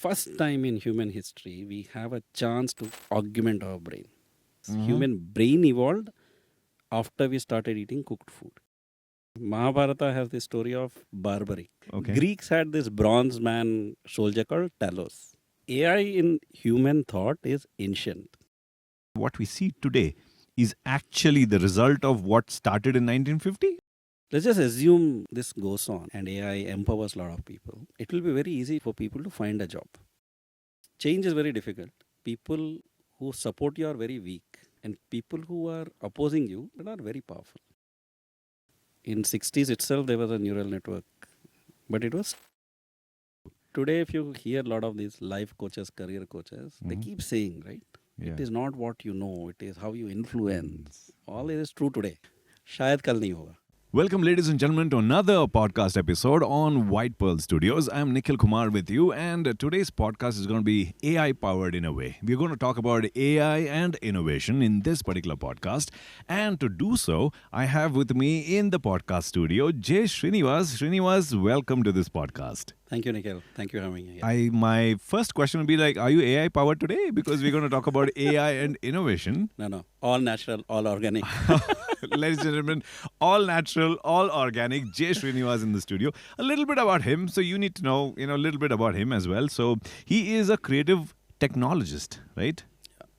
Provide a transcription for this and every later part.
first time in human history, we have a chance to augment our brain. Human brain evolved after we started eating cooked food. Mahabharata has the story of barbaric. Okay. Greeks had this bronze man soldier called Talos. AI in human thought is ancient. What we see today is actually the result of what started in 1950. Let's just assume this goes on and AI empowers a lot of people. It will be very easy for people to find a job. Change is very difficult. People who support you are very weak, and people who are opposing you are very powerful. In 60s itself there was a neural network, but it was today. If you hear a lot of these life coaches, career coaches, they keep saying, right, it is not what you know, it is how you influence. All is true today, शायद कल नहीं होगा. Welcome, ladies and gentlemen, to another podcast episode on White Pearl Studios. I'm Niikhhil Kumaar with you, and today's podcast is going to be AI powered in a way. We're going to talk about AI and innovation in this particular podcast. And to do so, I have with me in the podcast studio J Srinivas. Srinivas, welcome to this podcast. Thank you, Nikhil. Thank you for having me. My first question would be like, are you AI powered today? Because we're going to talk about AI and innovation. No. All natural, all organic. Ladies and gentlemen, all natural, all organic. J Srinivas in the studio. A little bit about him. So you need to know, a little bit about him as well. So he is a creative technologist, right?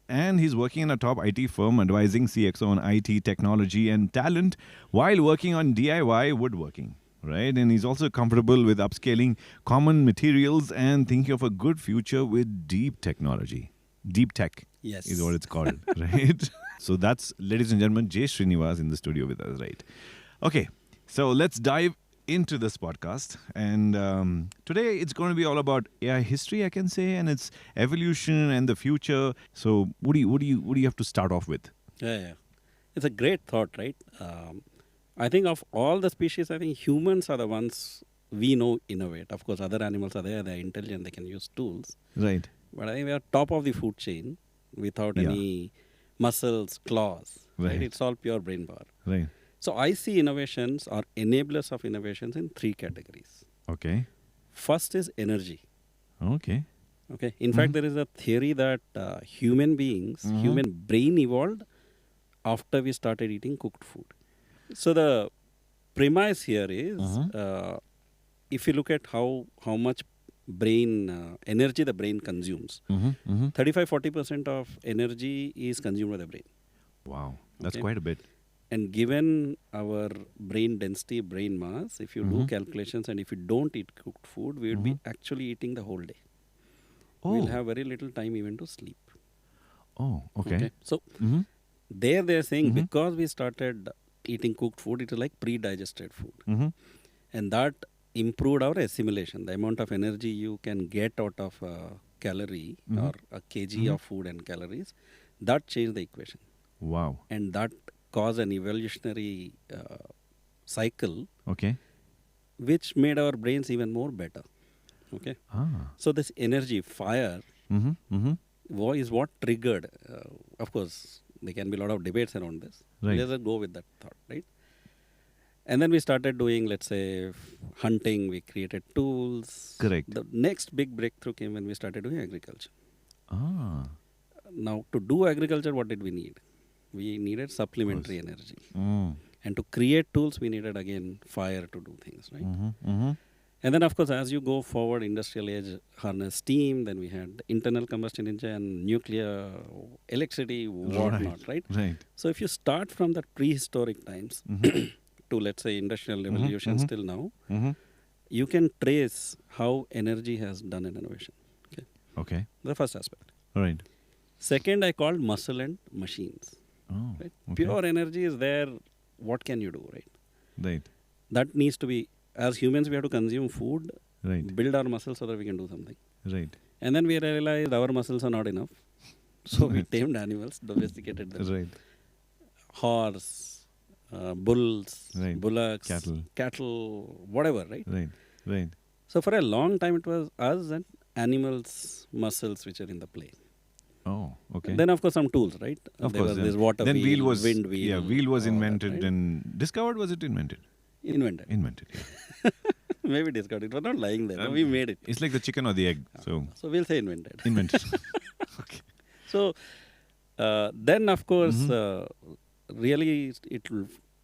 And he's working in a top IT firm advising CXO on IT, technology and talent while working on DIY woodworking. Right, and he's also comfortable with upscaling common materials and thinking of a good future with deep technology. Deep tech is what it's called, right? So that's, ladies and gentlemen, J Srinivas in the studio with us, right? Okay, so let's dive into this podcast. And today it's going to be all about AI history, I can say, and its evolution and the future. So what do you have to start off with? Yeah. It's a great thought, right? I think of all the species, I think humans are the ones we know innovate. Of course, other animals are there, they're intelligent, they can use tools. Right. But I think we are top of the food chain without any muscles, claws. Right. It's all pure brain power. Right. So I see innovations or enablers of innovations in three categories. Okay. First is energy. Okay. In fact, there is a theory that human beings, human brain evolved after we started eating cooked food. So the premise here is, if you look at how much brain energy the brain consumes, 35-40% of energy is consumed by the brain. Wow, that's quite a bit. And given our brain density, brain mass, if you do calculations and if you don't eat cooked food, we would be actually eating the whole day. We'll have very little time even to sleep. Oh, okay. So there they're saying because we started eating cooked food, it is like pre-digested food. And that improved our assimilation. The amount of energy you can get out of a calorie or a kg of food and calories, that changed the equation. Wow. And that caused an evolutionary cycle, which made our brains even more better. So this energy, fire, is what triggered. Of course, there can be a lot of debates around this. Right. Let's just go with that thought, right? And then we started doing, let's say, hunting. We created tools. Correct. The next big breakthrough came when we started doing agriculture. Now, to do agriculture, what did we need? We needed supplementary energy. And to create tools, we needed, again, fire to do things, right? And then, of course, as you go forward, industrial age harness steam, then we had internal combustion engine, nuclear, electricity, whatnot, right? So if you start from the prehistoric times to, let's say, industrial revolution till now, you can trace how energy has done an innovation. Okay. The first aspect. All right. Second, I called muscle and machines. Right? Pure energy is there. What can you do, right? Right. That needs to be, as humans, we have to consume food, build our muscles so that we can do something. Right. And then we realized our muscles are not enough. So we tamed animals, domesticated them. Right. Horse, bulls, bullocks, cattle, whatever, right? Right. So for a long time, it was us and animals' muscles which are in the play. Oh, okay. Then, of course, some tools, right? Of there course. was this water then wheel, was, wind wheel. Yeah, wheel was invented that, right? and discovered. Was it invented? Invented. Yeah. Maybe discovered. It was not lying there. No, we made it. It's like the chicken or the egg. So We'll say invented. invented. Okay. So then, of course, Mm-hmm. really it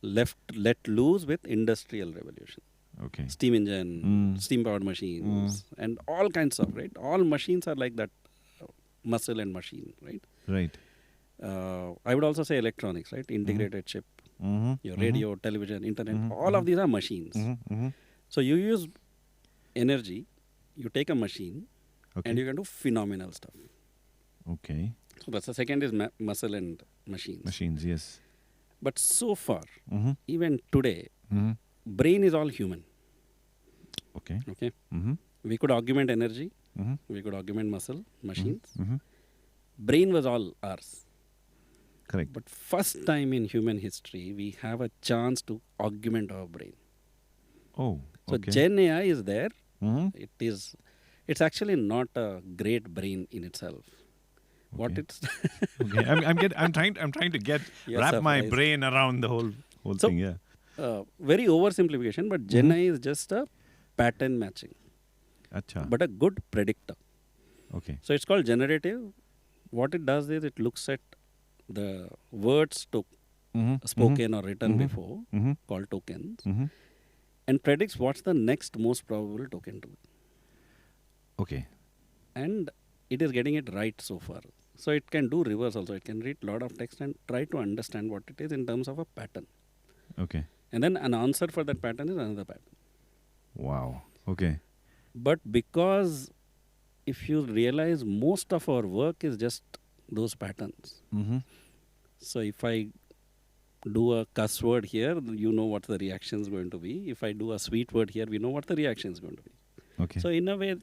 let loose with industrial revolution. Okay. Steam engine, Mm. steam powered machines, and all kinds of, right? All machines are like that, muscle and machine, right? Right. I would also say electronics, right? Integrated chip, Mm-hmm. your radio, television, internet, Mhm, all of these are machines. Mm-hmm. Mm-hmm. So you use energy, you take a machine, Okay. and you can do phenomenal stuff. Okay. So that's the second is muscle and machines. Machines, yes. But so far, Mm-hmm. even today, Mm-hmm. brain is all human. Okay. Okay, Mm-hmm. we could augment energy, Mm-hmm. we could augment muscle, machines. Mm-hmm. Brain was all ours. Correct. But first time in human history, we have a chance to augment our brain. Oh. So Okay. Gen AI is there. Mm-hmm. It's actually not a great brain in itself. What Okay. it's Okay. I'm trying to get You're wrap my surprised. brain around the whole So- thing. Yeah. very oversimplification, but Gen AI is just a pattern matching, Acha. but a good predictor. Okay. So it's called generative. What it does is it looks at the words Mm-hmm. spoken or written Mhm. before, Mm-hmm. called tokens, Mm-hmm. and predicts what's the next most probable token to be. Okay. And it is getting it right so far. So it can do reverse also. It can read a lot of text and try to understand what it is in terms of a pattern. Okay. And then an answer for that pattern is another pattern. Wow. Okay. But because if you realize most of our work is just those patterns. Mm-hmm. So if I do a cuss word here, you know what the reaction is going to be. If I do a sweet word here, we know what the reaction is going to be. Okay. So in a way,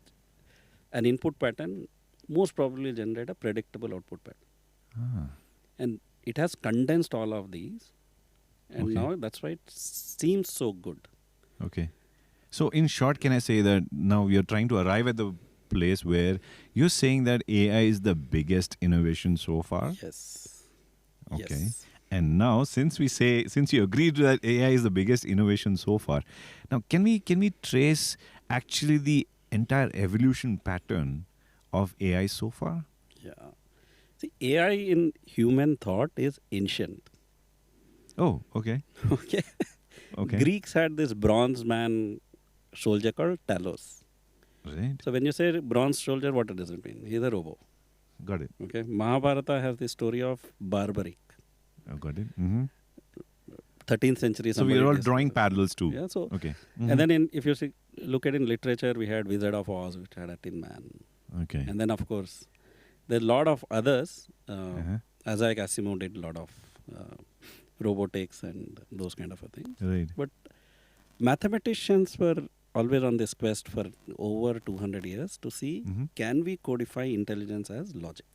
an input pattern most probably generate a predictable output pattern. Ah. And it has condensed all of these. And Okay. now that's why it seems so good. Okay. So in short, can I say that now you're trying to arrive at the place where you're saying that AI is the biggest innovation so far? Yes. Okay. Yes. And now, since you agreed that AI is the biggest innovation so far, now can we trace actually the entire evolution pattern of AI so far? Yeah. See, AI in human thought is ancient. Oh, okay, Okay. okay, Greeks had this bronze man soldier called Talos. right, So when you say bronze soldier, what does it mean? He's a robot. got it, Okay. Mahabharata has the story of barbaric. got it. Mm-hmm. 13th century. So we are all drawing parallels too. Yeah. So Okay, and then if you look at in literature, we had Wizard of Oz, which had a Tin Man. okay, And then, of course, there are a lot of others. Uh-huh. Isaac Asimov did a lot of robotics and those kind of a thing. right, But mathematicians were always on this quest for over 200 years to see Mhm. can we codify intelligence as logic.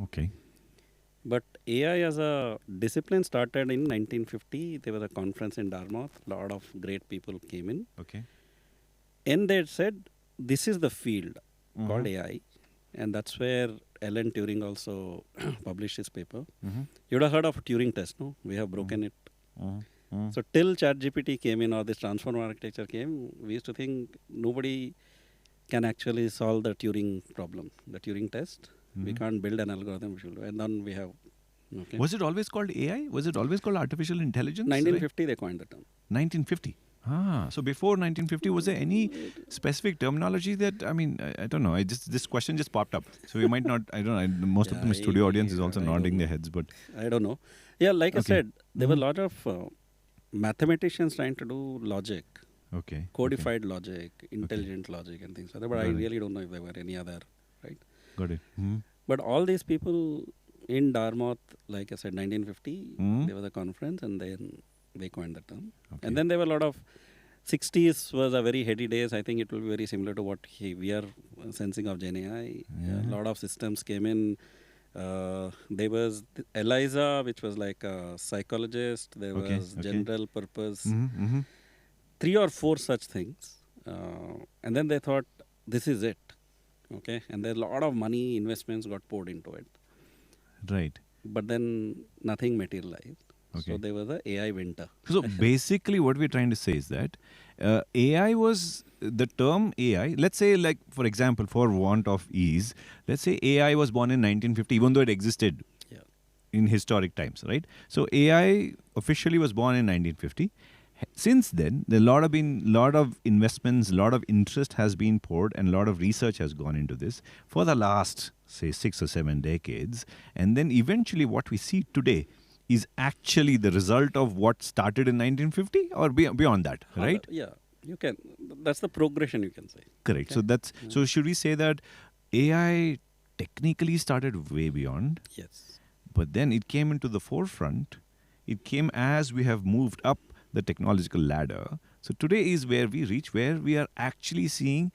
okay, But AI as a discipline started in 1950. There was a conference in Dartmouth. A lot of great people came in. okay, And they said, this is the field called Mhm. AI. And that's where Alan Turing also published his paper. Mm-hmm. You would have heard of Turing test, no? We have broken it. Mm-hmm. So till ChatGPT came in or this transformer architecture came, we used to think nobody can actually solve the Turing problem, the Turing test. We Mhm. can't build an algorithm which will do. And then we have, okay. Was it always called AI? Was it always called artificial intelligence? 1950 they coined the term. 1950. Ah, so before 1950, was there any specific terminology that, I don't know. This question just popped up. So we might not, I don't know. Most of Yeah, the studio audience is also I don't nodding their know. heads, but I don't know. Yeah, like I Okay. said, there were a Mhm. lot of mathematicians trying to do logic, okay. codified logic, intelligent logic and things like that. But I Got it. really don't know if there were any other, right? Got it. Mhm. But all these people in Dartmouth, like I said, 1950, Mhm. there was a conference and then they coined the term. Okay. And then there were a lot of 60s was a very heady days. I think it will be very similar to what we are sensing of Gen AI. Yeah. A lot of systems came in. There was Eliza, which was like a psychologist. There Okay, was okay. general purpose. Mhm, mhm. 3 or 4 such things. And then they thought, this is it. Okay. And there a lot of money, investments got poured into it. Right. But then nothing materialized. Okay. So there was a AI winter. So basically, what we're trying to say is that AI was the term AI. Let's say, like for example, for want of ease, let's say AI was born in 1950, even though it existed Yeah. in historic times, right? So AI officially was born in 1950. Since then, there been lot of investments, lot of interest has been poured, and a lot of research has gone into this for the last, say, 6 or 7 decades. And then eventually, what we see today is actually the result of what started in 1950 or beyond that, right? Yeah, you can. That's the progression, you can say. Correct. Okay. So that's so. Should we say that AI technically started way beyond, Yes. but then it came into the forefront? It came as we have moved up the technological ladder. So today is where we reach, where we are actually seeing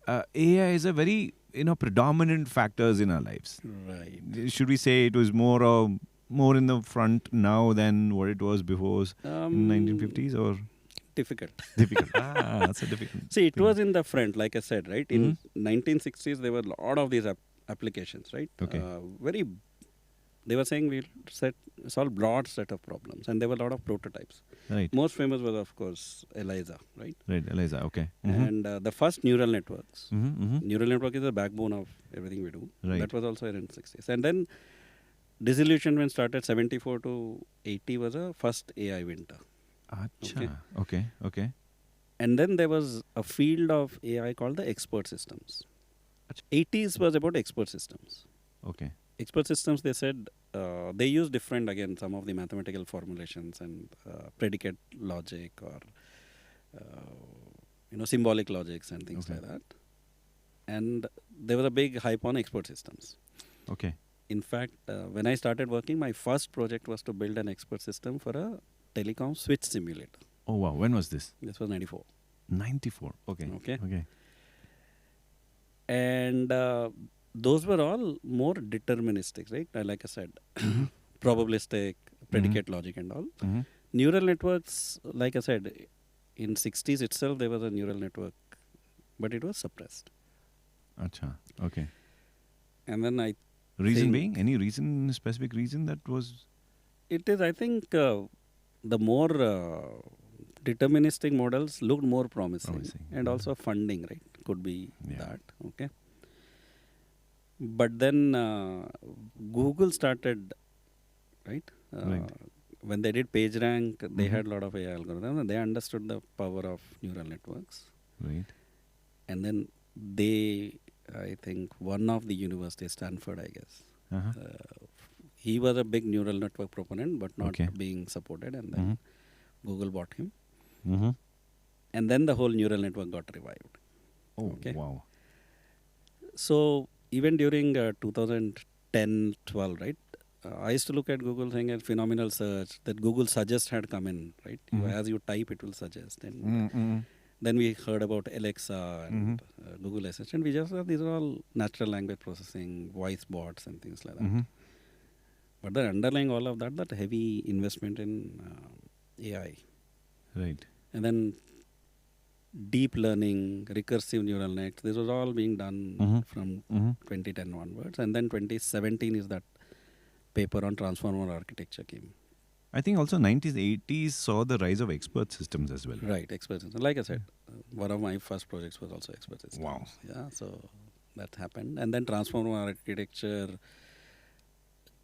AI is a very predominant factors in our lives. Right. Should we say it was more in the front now than what it was before in 1950s or Difficult. difficult? That's a difficult See, it thing. was in the front, like I said, right? In Mhm. 1960s, there were a lot of these applications, right? Okay. Very. They were saying we'll solve broad set of problems, and there were a lot of prototypes. Right. Most famous was, of course, ELIZA, right? Right, Eliza. Okay. And the first neural networks. Mm-hmm. Neural network is the backbone of everything we do. Right. That was also in 60s. And then disillusionment started 74 to 80 was a first AI winter. Acha. Okay. And then there was a field of AI called the expert systems. 80s was about expert systems. Okay. Expert systems, they said, they use different, again, some of the mathematical formulations and predicate logic or, symbolic logics and things Okay. like that. And there was a big hype on expert systems. Okay. In fact, when I started working, my first project was to build an expert system for a telecom switch simulator. Oh wow. When was this? This was 94. 94. Okay. Okay. Okay. And those were all more deterministic, right? Like I said, probabilistic, predicate logic and all. Mm-hmm. Neural networks, like I said, in 60s itself, there was a neural network, but it was suppressed. Acha. Okay. And then Reason think- being? Any reason, specific reason that was? it is, I think, the more deterministic models looked more promising. And also funding, right? Could be that. Okay. But then Google started, right? Right. When they did PageRank, they had a lot of AI algorithms and they understood the power of neural networks. Right. And then I think one of the universities, Stanford, I guess, Uh-huh. he was a big neural network proponent, but not Okay. being supported. And then Google bought him. Mm-hmm. And then the whole neural network got revived. Oh Okay. wow. So even during 2010, 12, right? I used to look at Google saying a phenomenal search that Google Suggest had come in, right? As you type, it will suggest. And Mm-hmm. then we heard about Alexa and Google Assistant. We just thought these are all natural language processing, voice bots and things like that. Mm-hmm. But the underlying all of that heavy investment in AI. Right. And then deep learning, recursive neural nets, this was all being done from 2010 onwards. And then 2017 is that paper on transformer architecture came. I think also 90s, 80s saw the rise of expert systems as well. Right, expert systems. Like I said, one of my first projects was also expert systems. Wow. Yeah, so that happened. And then transformer architecture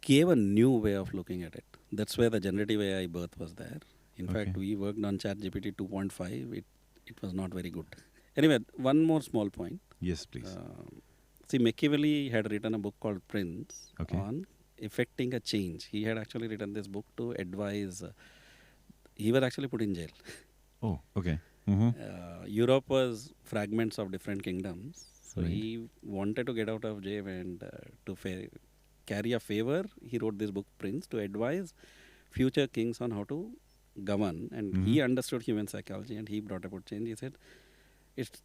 gave a new way of looking at it. That's where the generative AI birth was there. In fact, we worked on ChatGPT 2.5. It was not very good. Anyway, one more small point. Yes, please. See, Machiavelli had written a book called Prince Okay. on effecting a change. He had actually written this book to advise. He was actually put in jail. Oh, okay. Mm-hmm. Europe was fragments of different kingdoms. So Right. he wanted to get out of jail and to carry a favor. He wrote this book, Prince, to advise future kings on how to govern. And he understood human psychology and he brought about change. He said,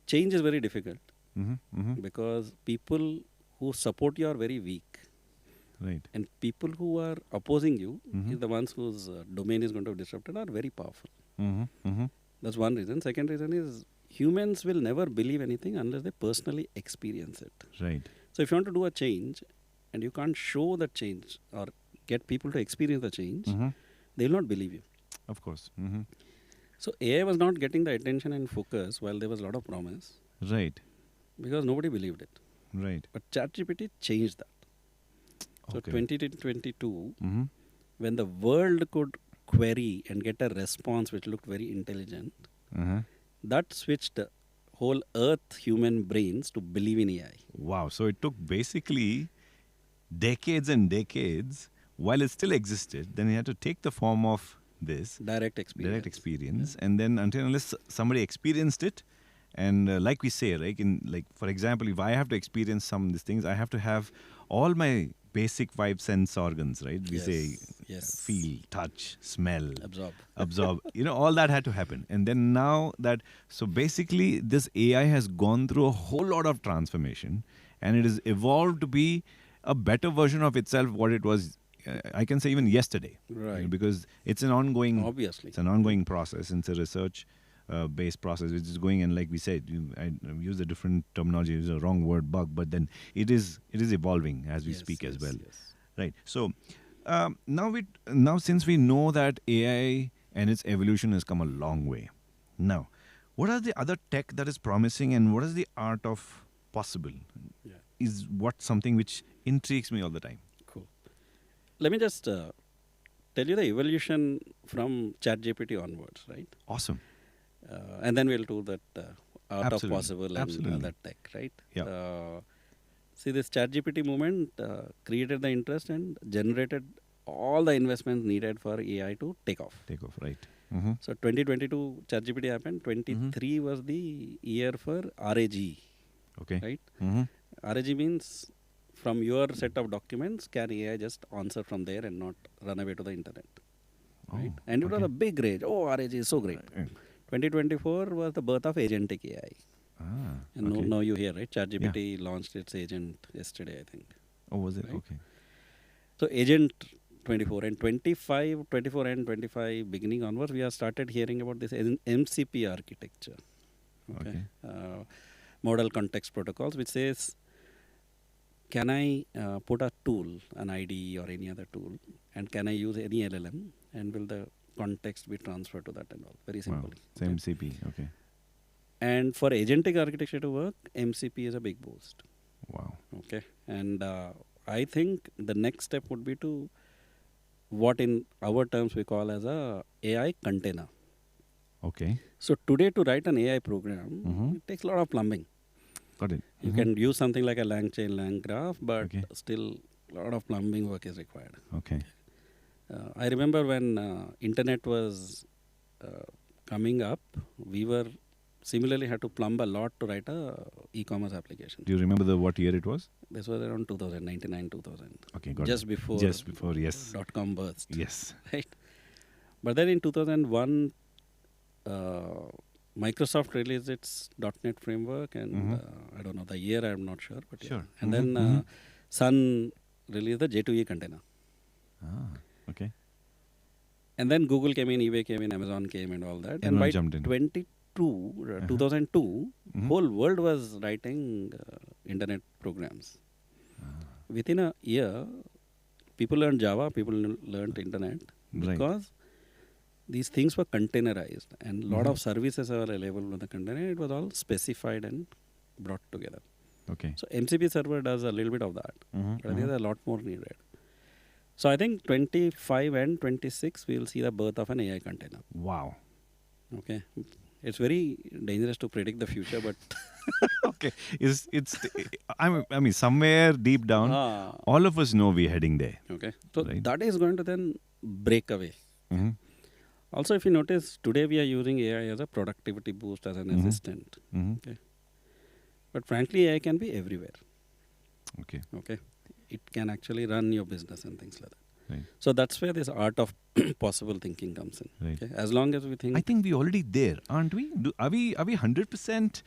change is very difficult because people who support you are very weak. Right. And people who are opposing you, is the ones whose domain is going to be disrupted, are very powerful. That's one reason. Second reason is humans will never believe anything unless they personally experience it. Right. So if you want to do a change and you can't show that change or get people to experience the change, they will not believe you. Of course. So AI was not getting the attention and focus while there was a lot of promise Right. because nobody believed it. Right. But ChatGPT changed that. So Okay. 2022, Mm-hmm. when the world could query and get a response which looked very intelligent, Uh-huh. that switched the whole earth human brains to believe in AI. Wow. So it took basically decades and decades while it still existed. Then it had to take the form of this Direct experience. direct experience, and then until unless somebody experienced it, and like we say, like for example, if I have to experience some of these things, I have to have all my basic five sense organs, right? We say Yes. feel, touch, smell, Absorb. absorb, all that had to happen. And then now that, so basically this AI has gone through a whole lot of transformation, and it has evolved to be a better version of itself what it was, I can say even yesterday. Right. Because it's an ongoing Obviously. it's an ongoing process. It's a research based process which is going, and like we said, I use a different terminology, use a wrong word, bug, but then it is evolving as we Yes, speak as yes, well. yes. Right. So now since we know that AI and its evolution has come a long way, now what are the other tech that is promising, and what is the art of possible? Yeah. Is what something which intrigues me all the time. Cool. Let me just tell you the evolution from ChatGPT onwards, right? Awesome. And then we'll do that art Absolutely. of possible Absolutely. and that tech, right? Yeah. See, this ChatGPT movement created the interest and generated all the investments needed for AI to take off. Take off, right? Mm-hmm. So 2022 ChatGPT happened. 23 was the year for RAG, Okay. right? Mm-hmm. RAG means from your set of documents, can AI just answer from there and not run away to the internet, right? Oh, And it was okay. a big rage. Oh, RAG is so great. 2024 was the birth of agentic AI. And okay. now you hear, right? ChatGPT launched its agent yesterday, I think. Oh, was it? Right. Okay. So agent 24 and 25, 24 and 25 beginning onwards, we have started hearing about this MCP architecture. Okay. Model context protocols, which says, can I put a tool, an IDE or any other tool, and can I use any LLM, and will the context be transferred to that and all? Very Wow. simply. It's MCP. Okay. And for agentic architecture to work, MCP is a big boost. Wow. Okay. And I think the next step would be to what in our terms we call as a AI container. Okay. So today to write an AI program, Mhm. it takes a lot of plumbing. Got it. You Mhm. can use something like a lang chain, lang graph, but Okay. still a lot of plumbing work is required. Okay. I remember when internet was coming up, we were similarly had to plumb a lot to write a e-commerce application. Do you remember what year it was? This was around 2000, 99, 2000. Okay, got Just it. before Just before, yes. .com burst. Yes. Right. But then in 2001, Microsoft released its .NET framework, and Mhm. I don't know the year, I'm not sure, but yeah. Sure. And Mhm, then mhm. Sun released the J2E container. Okay. And then Google came in, eBay came in, Amazon came, and all that. And Everyone by jumped in. 2002, Mhm. whole world was writing internet programs. Within a year, people learned Java, people learned internet, Right. because these things were containerized, and a lot Mhm. of services are available on the container. It was all specified and brought together. Okay. So MCP server does a little bit of that, Mhm, but I think mhm. there's a lot more needed. So I think 25 and 26 we will see the birth of an AI container. Wow. Okay, it's very dangerous to predict the future, but Okay. I mean, somewhere deep down, all of us know we're heading there. okay. So Right. that is going to then break away. Mhm. Also, if you notice, today we are using AI as a productivity boost, as an assistant. Mhm. But frankly, AI can be everywhere. Okay. Okay, it can actually run your business and things like that. Right. So that's where this art of possible thinking comes in. Right. Okay? As long as we think, I think we're already there, aren't we? Are we 100%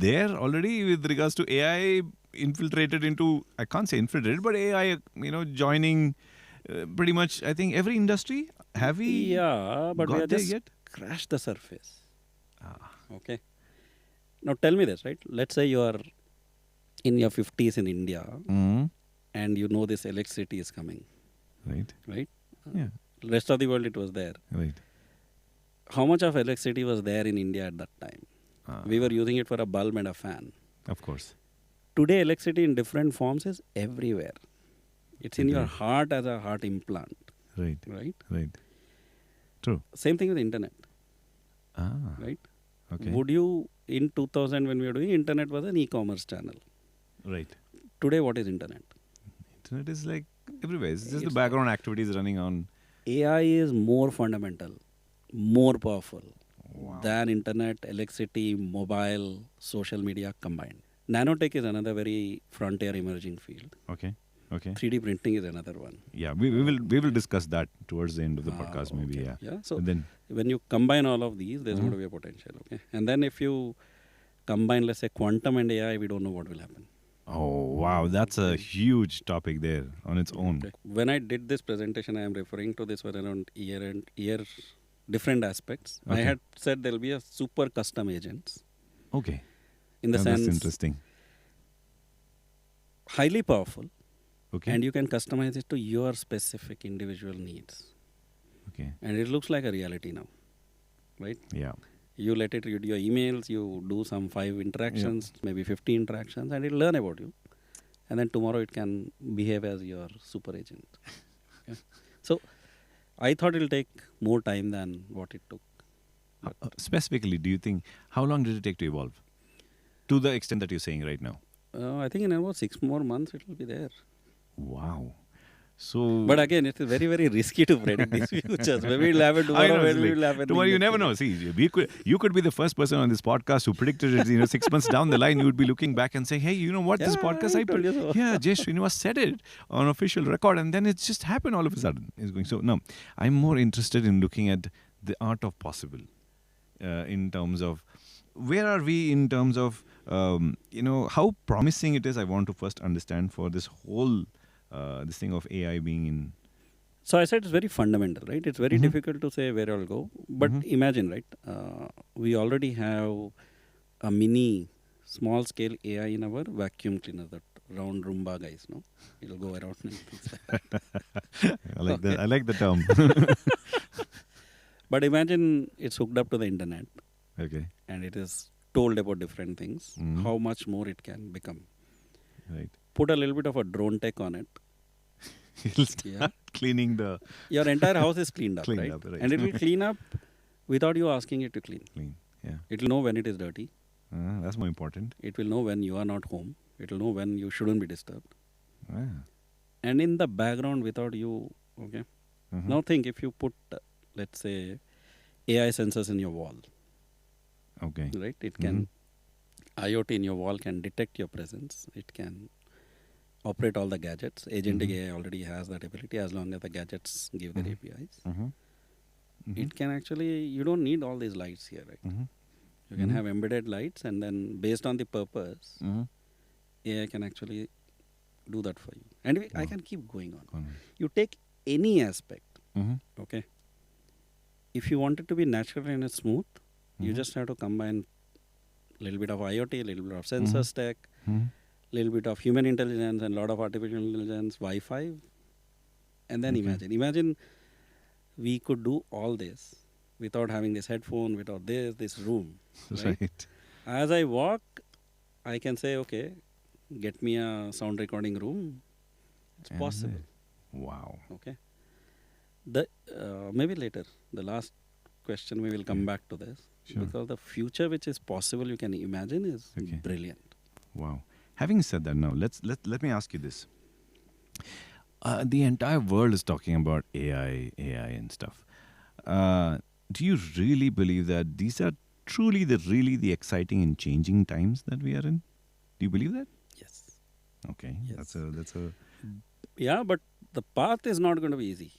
there already with regards to AI infiltrated into, I can't say infiltrated, but AI, joining pretty much, I think, every industry? Have we yeah, but we got are there just yet? scratched the surface. Ah. Okay. Now tell me this, right? Let's say you are in your 50s in India, Mhm. and you know this electricity is coming, Right. right? Yeah. Rest of the world it was there. Right. how much of electricity was there in India at that time? We were using it for a bulb and a fan. Of course. Today, electricity in different forms is everywhere. It's in your Indeed. heart as a heart implant, Right. right? Right. True. Same thing with internet, Ah. right? Okay. Would you, in 2000 when we were doing, internet was an e-commerce channel. Right. Today, what is internet? Internet is like everywhere. It's just the It's- background activities running on. AI is more fundamental, more powerful Wow. than internet, electricity, mobile, social media combined. Nanotech is another very frontier emerging field. Okay. Okay. 3D printing is another one. Yeah, we will discuss that towards the end of the Ah, podcast, maybe. okay. Yeah. So And then when you combine all of these, there's Mhm. going to be a potential. Okay. And then if you combine, let's say, quantum and AI, we don't know what will happen. oh wow, that's a huge topic there on its own. Okay. When I did this presentation, I am referring to this for around year different aspects. I Okay. had said there'll be a super custom agents Okay. in the Now sense that's interesting. highly powerful, Okay. and you can customize it to your specific individual needs. Okay. And it looks like a reality now, right? Yeah. You let it read your emails, you do some 5 interactions, maybe 50 interactions, and it'll learn about you. And then tomorrow it can behave as your super agent. Yeah. So I thought it'll take more time than what it took. Specifically, do you think how long did it take to evolve? To the extent that you're saying right now. I think in about 6 more months it will be there. Wow. So. But again, it is very, very risky to predict these futures. Maybe we'll have it I know, tomorrow, it's maybe like, we'll have it tomorrow you next never year. know. See, you could be the first person on this podcast who predicted it. 6 months down the line, you would be looking back and saying, "Hey, you know what? This Yeah, podcast I told you so." yeah, J Srinivas said it on official record, and then it's just happened all of a sudden." It's going so. No, I'm more interested in looking at the art of possible, in terms of where are we in terms of how promising it is. I want to first understand for this whole this thing of AI being in. So I said it's very fundamental, right? It's very Mhm. difficult to say where I'll go. But Mhm. imagine, right? We already have a mini, small scale AI in our vacuum cleaner, that round Roomba guys, no? It'll go around and things like that. I like that. I like the term. But imagine it's hooked up to the internet Okay. and it is told about different things, Mhm. how much more it can become. Right. Put a little bit of a drone tech on it. He'll start Yeah. cleaning the Your entire house is cleaned up, Cleaned right? up, right. And it will clean up without you asking it to clean. clean. Yeah. It will know when it is dirty. That's more important. It will know when you are not home. It will know when you shouldn't be disturbed. Ah. And in the background without you, okay. Mhm. Now think if you put, let's say, AI sensors in your wall, Okay. right? It can, IoT in your wall can detect your presence. It can operate all the gadgets. Agentic Mhm. AI already has that ability as long as the gadgets give their Mhm. APIs. Mhm. Mhm. It can actually, you don't need all these lights here, right? Mhm. You can Mhm. have embedded lights, and then based on the purpose, Mhm. AI can actually do that for you. And I Wow. can keep going on. Go on. You take any aspect, Mhm. okay? If you want it to be natural and smooth, you Mhm. just have to combine a little bit of IoT, a little bit of sensors tech, Mhm. little bit of human intelligence, and a lot of artificial intelligence, Wi-Fi, and then Okay. imagine we could do all this without having this headphone, without this room. Right? Right. As I walk, I can say, okay, get me a sound recording room. It's And possible. Wow. Okay. The maybe later, the last question we will come Yeah. back to this, Sure. because the future which is possible, you can imagine, is Okay. brilliant. Wow. Having said that, now let me ask you this. The entire world is talking about AI and stuff. Do you really believe that these are truly the exciting and changing times that we are in? Do you believe that? Yes. Okay, Yes. that's a Yeah, but the path is not going to be easy.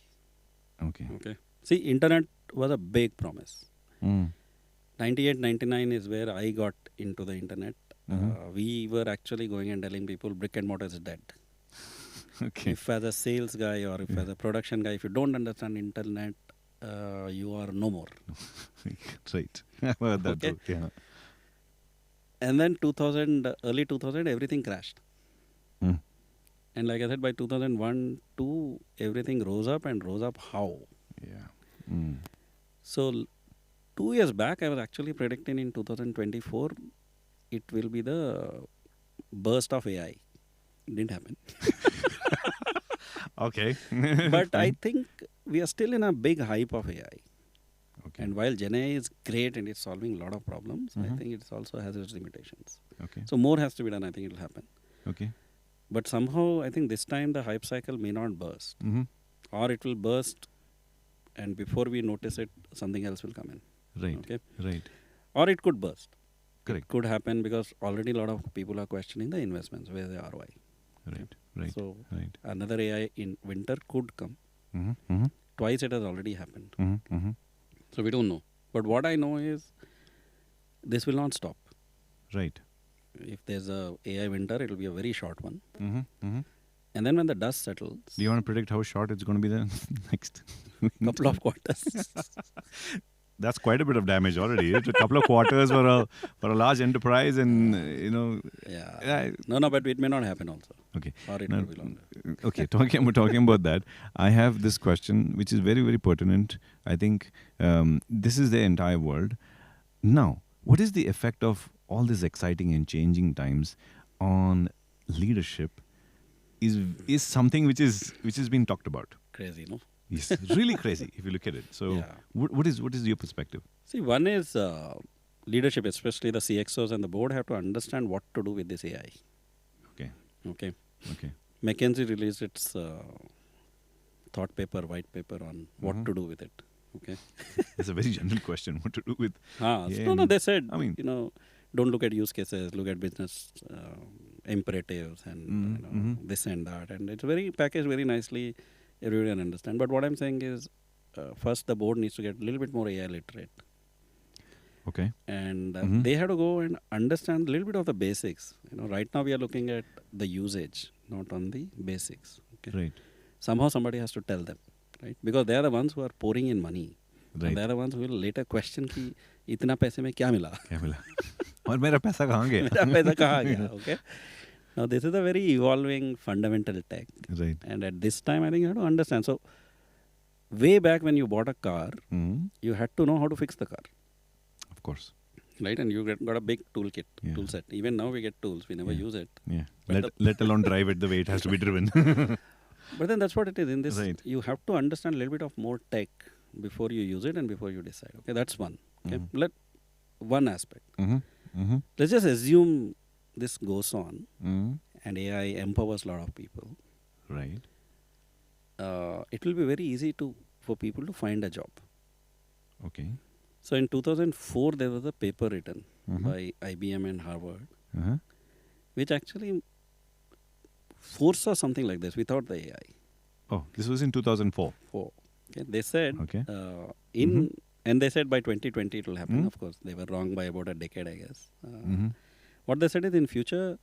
okay. Okay. See, internet was a big promise. Mm. 98, 99 is where I got into the internet. Mhm. We were actually going and telling people brick and mortar is dead. Okay. If as a sales guy or if Yeah. as a production guy, if you don't understand internet, you are no more. Right. I've heard that Okay. too. Yeah. And then 2000, early 2000, everything crashed. Mm. And like I said, by 2001, 2, everything rose up, and rose up how? Yeah. Mm. So 2 years back, I was actually predicting in 2024 it will be the burst of AI. It didn't happen. Okay. But I Fine. think we are still in a big hype of AI. Okay. And while Gen AI is great and it's solving a lot of problems, I Mhm. think it also has its limitations. Okay. So more has to be done. I think it will happen. Okay. But somehow, I think this time the hype cycle may not burst, Mm-hmm. or it will burst, and before we notice it, something else will come in. Right. Okay, Right. or it could burst. Correct. It could happen because already a lot of people are questioning the investments, where the ROI. Right. Right. So Right. another AI in winter could come. Mm-hmm. Mm-hmm. Twice it has already happened. Mm-hmm. Mm-hmm. So we don't know. But what I know is this will not stop. Right. If there's a AI winter, it will be a very short one. Mm-hmm. Mm-hmm. And then when the dust settles, Do you want to predict how short it's going to be then next? couple of quarters. That's quite a bit of damage already. It's a couple of quarters for a large enterprise, and Yeah. No, but it may not happen also. Okay. Or it Now, could be longer. Okay, talking about that, I have this question which is very, very pertinent. I think this is the entire world. Now, what is the effect of all this exciting and changing times on leadership? Is something which is being talked about. Crazy, no? It's really crazy if you look at it. So, Yeah. what is your perspective? See, one is leadership, especially the CXOs and the board, have to understand what to do with this AI. Okay. Okay. Okay. McKinsey released its thought paper, white paper on what Mhm. to do with it. Okay. That's a very general question. What to do with? Yeah, No, they said, I mean- don't look at use cases, look at business imperatives and Mhm. this and that. And it's very packaged very nicely. Everybody can understand. But what I'm saying is, first the board needs to get a little bit more AI literate. Okay. And Mhm. they have to go and understand a little bit of the basics. Right now we are looking at the usage, not on the basics. Okay. Right. Somehow somebody has to tell them, right? Because they are the ones who are pouring in money. Right. And they are the ones who will later question कि इतना पैसे में क्या मिला? क्या मिला? और मेरा पैसा कहाँ गया? मेरा पैसा कहाँ गया? Okay. Now this is a very evolving fundamental tech. Right. And at this time, I think you have to understand. So way back when you bought a car, Mm-hmm. you had to know how to fix the car, Of course. right? And you got a big toolkit, Yeah. tool set. Even now we get tools, we never Yeah. use it. Yeah. But Let alone drive it the way it has to be driven. But then that's what it is. In this, Right. you have to understand a little bit of more tech before you use it and before you decide. Okay, that's one. Okay, Mhm. one aspect. Mm-hmm. Mm-hmm. Let's just assume this goes on Mm-hmm. and AI empowers a lot of people. Right. It will be very easy for people to find a job. Okay. So in 2004, there was a paper written Mhm. by IBM and Harvard, Uh-huh. which actually foresaw something like this without the AI. Oh, this was in 2004. Okay, they said Okay. in and they said by 2020 it will happen. Mhm. Of course, they were wrong by about a decade, I guess. Mm-hmm. What they said is in future,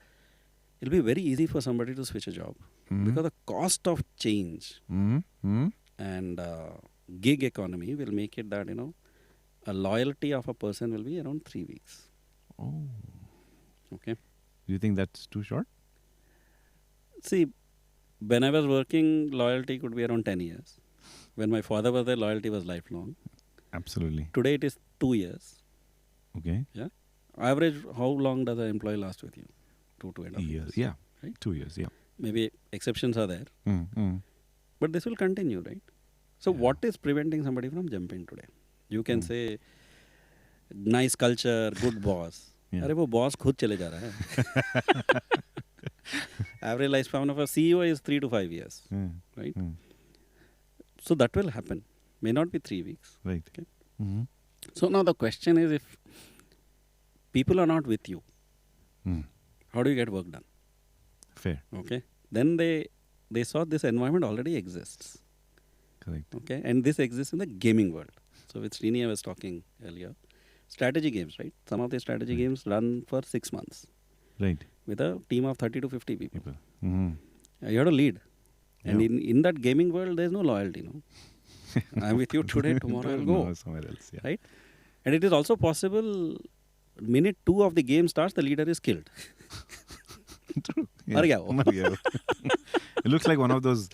it'll be very easy for somebody to switch a job Mhm. because the cost of change Mm-hmm. Mm-hmm. and gig economy will make it that a loyalty of a person will be around 3 weeks. Oh. Okay. Do you think that's too short? See, when I was working, loyalty could be around 10 years. When my father was there, loyalty was lifelong. Absolutely. Today it is 2 years. Okay. Average, how long does an employee last with you? 2.5 years. Yeah. Right? 2 years. Yeah. Maybe exceptions are there. Mm-hmm. But this will continue, right? So Yeah. what is preventing somebody from jumping today? You can say, nice culture, good boss. Yeah. अरे वो boss खुद चले जा रहा है. Average lifespan of a CEO is 3 to 5 years. Yeah. Right? Mm. So that will happen. May not be 3 weeks. Right. Okay. Mm-hmm. So now the question is, if people are not with you, Mm. how do you get work done? Fair. Okay. Then they saw this environment already exists. Correct. Okay. And this exists in the gaming world. So with Srini I was talking earlier. Strategy games, right? Some of the strategy Right. games run for 6 months Right. with a team of 30 to 50 people. People. Mm-hmm. You have to lead. And Yeah. in that gaming world, there's no loyalty. No, I'm with you today, tomorrow I'll go. No, somewhere else. Yeah. Right? And it is also possible, minute 2 of the game starts, the leader is killed. True. मर गया वो. मर गया वो. It looks like one of those,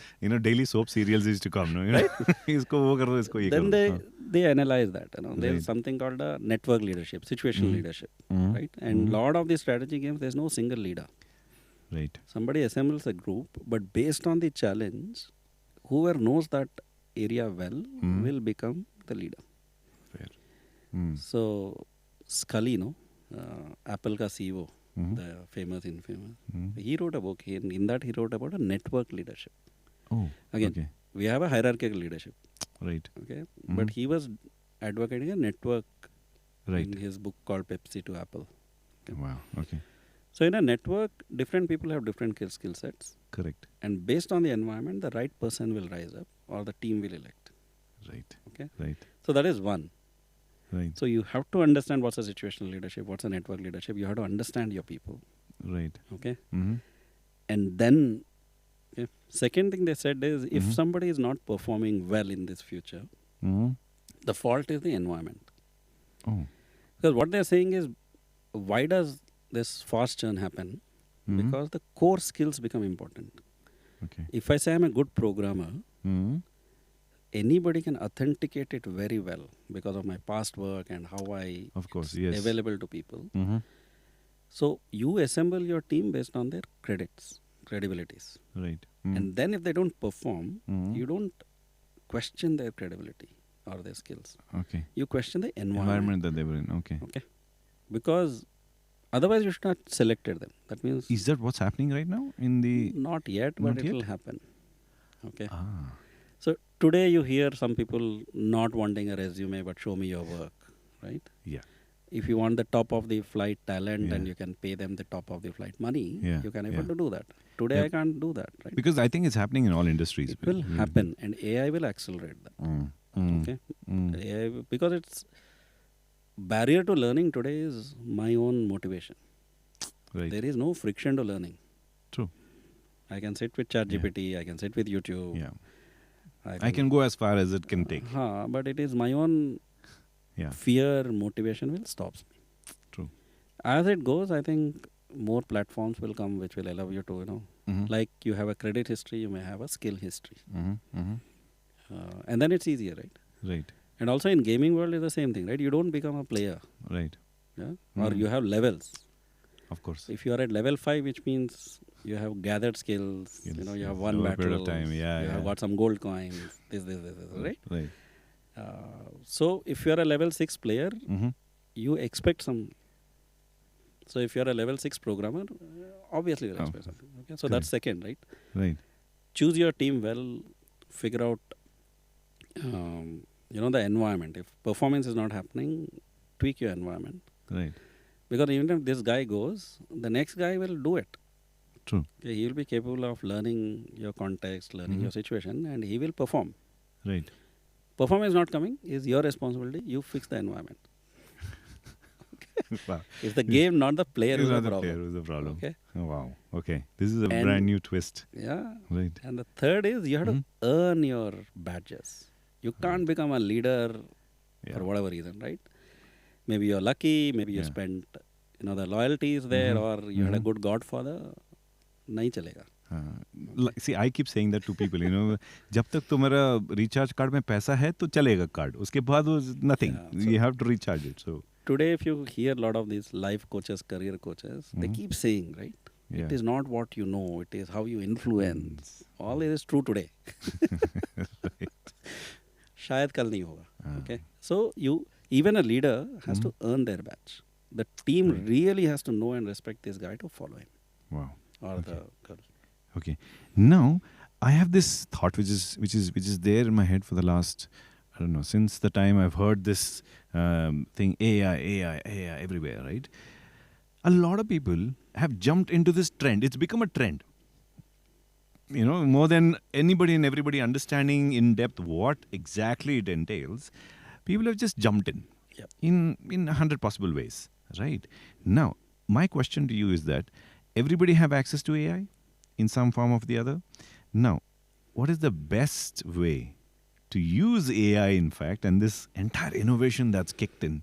daily soap serials used to come, no? Right? Isko wo karo, isko ye Then karo. they analyze that. There's Right. something called a network leadership, situational leadership, Mhm. right? And lot of these strategy games, there's no single leader. Right. Somebody assembles a group, but based on the challenge, whoever knows that area well will become the leader. Fair. Mm. So Scully, Apple ka CEO, Mhm. the famous infamous, Mhm. he wrote a book. In that he wrote about a network leadership. Oh, Again, okay. we have a hierarchical leadership, Right. okay, but he was advocating a network Right. in his book called Pepsi to Apple. Wow. Okay. So in a network, different people have different skill sets, Correct. and based on the environment, the right person will rise up or the team will elect. Right. Okay, Right. so that is one. Right. So you have to understand what's a situational leadership, what's a network leadership. You have to understand your people. Right. Okay, Mm-hmm. and then second thing they said is if Mhm. somebody is not performing well in this future, Mm-hmm. the fault is the environment. Oh. Because what they're saying is, why does this fast churn happen? Mhm. Because the core skills become important. Okay. If I say I'm a good programmer, Mm-hmm. anybody can authenticate it very well because of my past work and how I Of course. Yes. available to people. Mm-hmm. So you assemble your team based on their credibilities. Right. And then if they don't perform, Mhm. you don't question their credibility or their skills. Okay. You question the Environment that they were in. Okay. Okay. Because otherwise you should not selected them. That means Is that what's happening right now in the? not yet, but Not it yet? will happen. Okay. Ah. So today you hear some people not wanting a resume but show me your work, right? Yeah. If you want the top of the flight talent Yeah. and you can pay them the top of the flight money, Yeah, you can able yeah. to do that. Today Yep. I can't do that, right? Because I think it's happening in all industries. It will happen and AI will accelerate that. Mm. Mm. Okay. Mm. AI, because it's barrier to learning today is my own motivation. Right. There is no friction to learning. True. I can sit with ChatGPT, I can sit with YouTube. Yeah. I can go as far as it can take. But it is my own Yeah. fear, motivation will stop me. True. As it goes, I think more platforms will come which will allow you to, Mm-hmm. like you have a credit history, you may have a skill history. Mm-hmm. Mm-hmm. And then it's easier, right? Right. And also in gaming world is the same thing, right? You don't become a player, Right. yeah? Or you have levels. Of course. If you are at level 5, which means you have gathered skills, Skills, you yes. have won Over a period battles, of time, yeah, you have yeah. got some gold coins, this, right? Right. So if you are a level 6 player, Mm-hmm. you expect some. So if you are a level 6 programmer, obviously you'll Oh. expect something. Okay, so that's second, right? Right. Choose your team well, figure out, the environment. If performance is not happening, tweak your environment. Right. Because even if this guy goes, the next guy will do it. True. Okay, he will be capable of learning your context, learning your situation, and he will perform. Right. Performance not coming is your responsibility. You fix the environment. Wow. It's the game, not the player It's who's the not the problem. player who's the problem. Okay. Oh, wow. Okay. This is a And- brand new twist. Yeah. Right. And the third is you have to earn your badges. You can't become a leader Yeah. for whatever reason, right? Maybe you're lucky, maybe you Yeah. spent, the loyalty is there, or you had a good godfather. Nahi chalega. See, I keep saying that to people, जब तक तुम्हारा recharge card में पैसा है तो चलेगा card. उसके बाद वो nothing. Yeah, so- You have to recharge it. So Today, if you hear a lot of these life coaches, career coaches, they keep saying, right? yeah. It is not what you know, it is how you influence. All this is true today. शायद कल नहीं होगा. Okay. So even a leader has to earn their badge. The team really has to know and respect this guy to follow him Wow. or the girl. Okay. Now I have this thought which is there in my head for the last, I don't know, since the time I've heard this thing AI everywhere, right? A lot of people have jumped into this trend. It's become a trend. More than anybody and everybody understanding in depth what exactly it entails, people have just jumped in. Yep. In 100 possible ways, right? Now, my question to you is that everybody have access to AI in some form or the other. Now, what is the best way to use AI, in fact, and this entire innovation that's kicked in?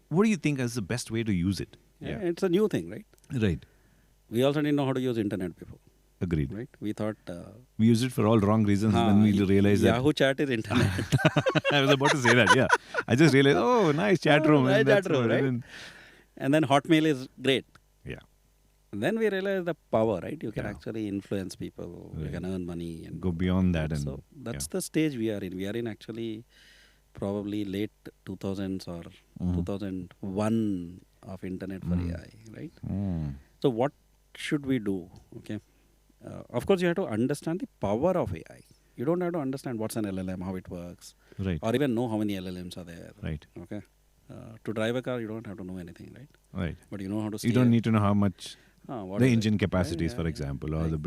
What do you think is the best way to use it? Yeah, it's a new thing, right? Right. We also didn't know how to use internet before. Agreed. right? We thought We use it for all wrong reasons, and then we realize that. Yahoo chat is internet. I was about to say that, yeah. I just realized, oh, nice chat room. Nice and that's chat room, what- right? and And then Hotmail is great. Yeah. And then we realized the power, right? You can Yeah. actually influence people. You Right. can earn money. And Go beyond that. And so that's the stage we are in. We are in actually probably late 2000s or 2001 of internet for AI, right? Mm. So what should we do? Okay. Of course, you have to understand the power of AI. You don't have to understand what's an LLM, how it works, Right. or even know how many LLMs are there. Right. Okay. To drive a car, you don't have to know anything, right? Right. But you know how to steer. You don't need to know how much what the is it? engine capacities, Yeah, for yeah. example, or the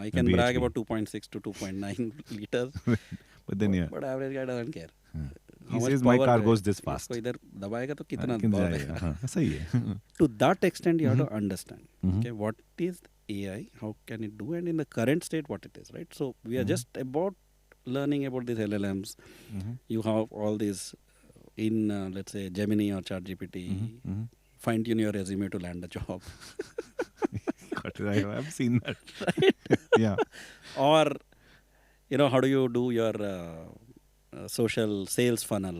I can the brag BHP. about 2.6 to 2.9 liters, But then, yeah. but average guy doesn't care. He much says my power car है, goes this इसको fast. इधर दबाएगा तो कितना कितना दबाव जाएगा? देगा? हाँ, सही है. To that extent, you have to understand. Mhm. Okay, what is AI? How can it do? And in the current state, what it is, right? So we are just about learning about these LLMs. Mhm. You have all these in, let's say, Gemini or ChatGPT. Mhm. Fine tune your resume to land a job, Got it. I have seen that. Yeah. or how do you do your social sales funnel?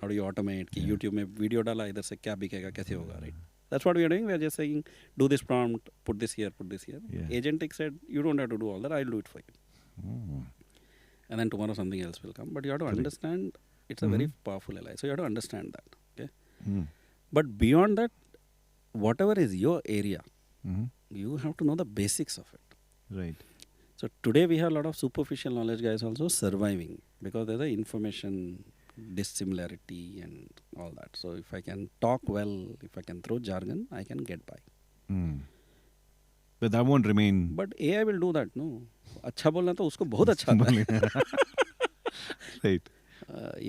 How do you automate? कि YouTube में video डाला इधर से क्या बिकेगा कैसे होगा, right? That's what we are doing. We are just saying, do this prompt, put this here, put this here. Yeah. Agentic said, you don't have to do all that. I'll do it for you. Mm. And then tomorrow something else will come. But you have to understand it's a very powerful ally. So you have to understand that. Okay. Mm. But beyond that, whatever is your area, Mhm. you have to know the basics of it. Right. So today we have a lot of superficial knowledge guys also surviving because there's a information dissimilarity and all that. So if I can talk well, if I can throw jargon, I can get by. Mm. But that won't remain. But AI will do that, no? अच्छा बोलना तो उसको बहुत अच्छा आता है. Right.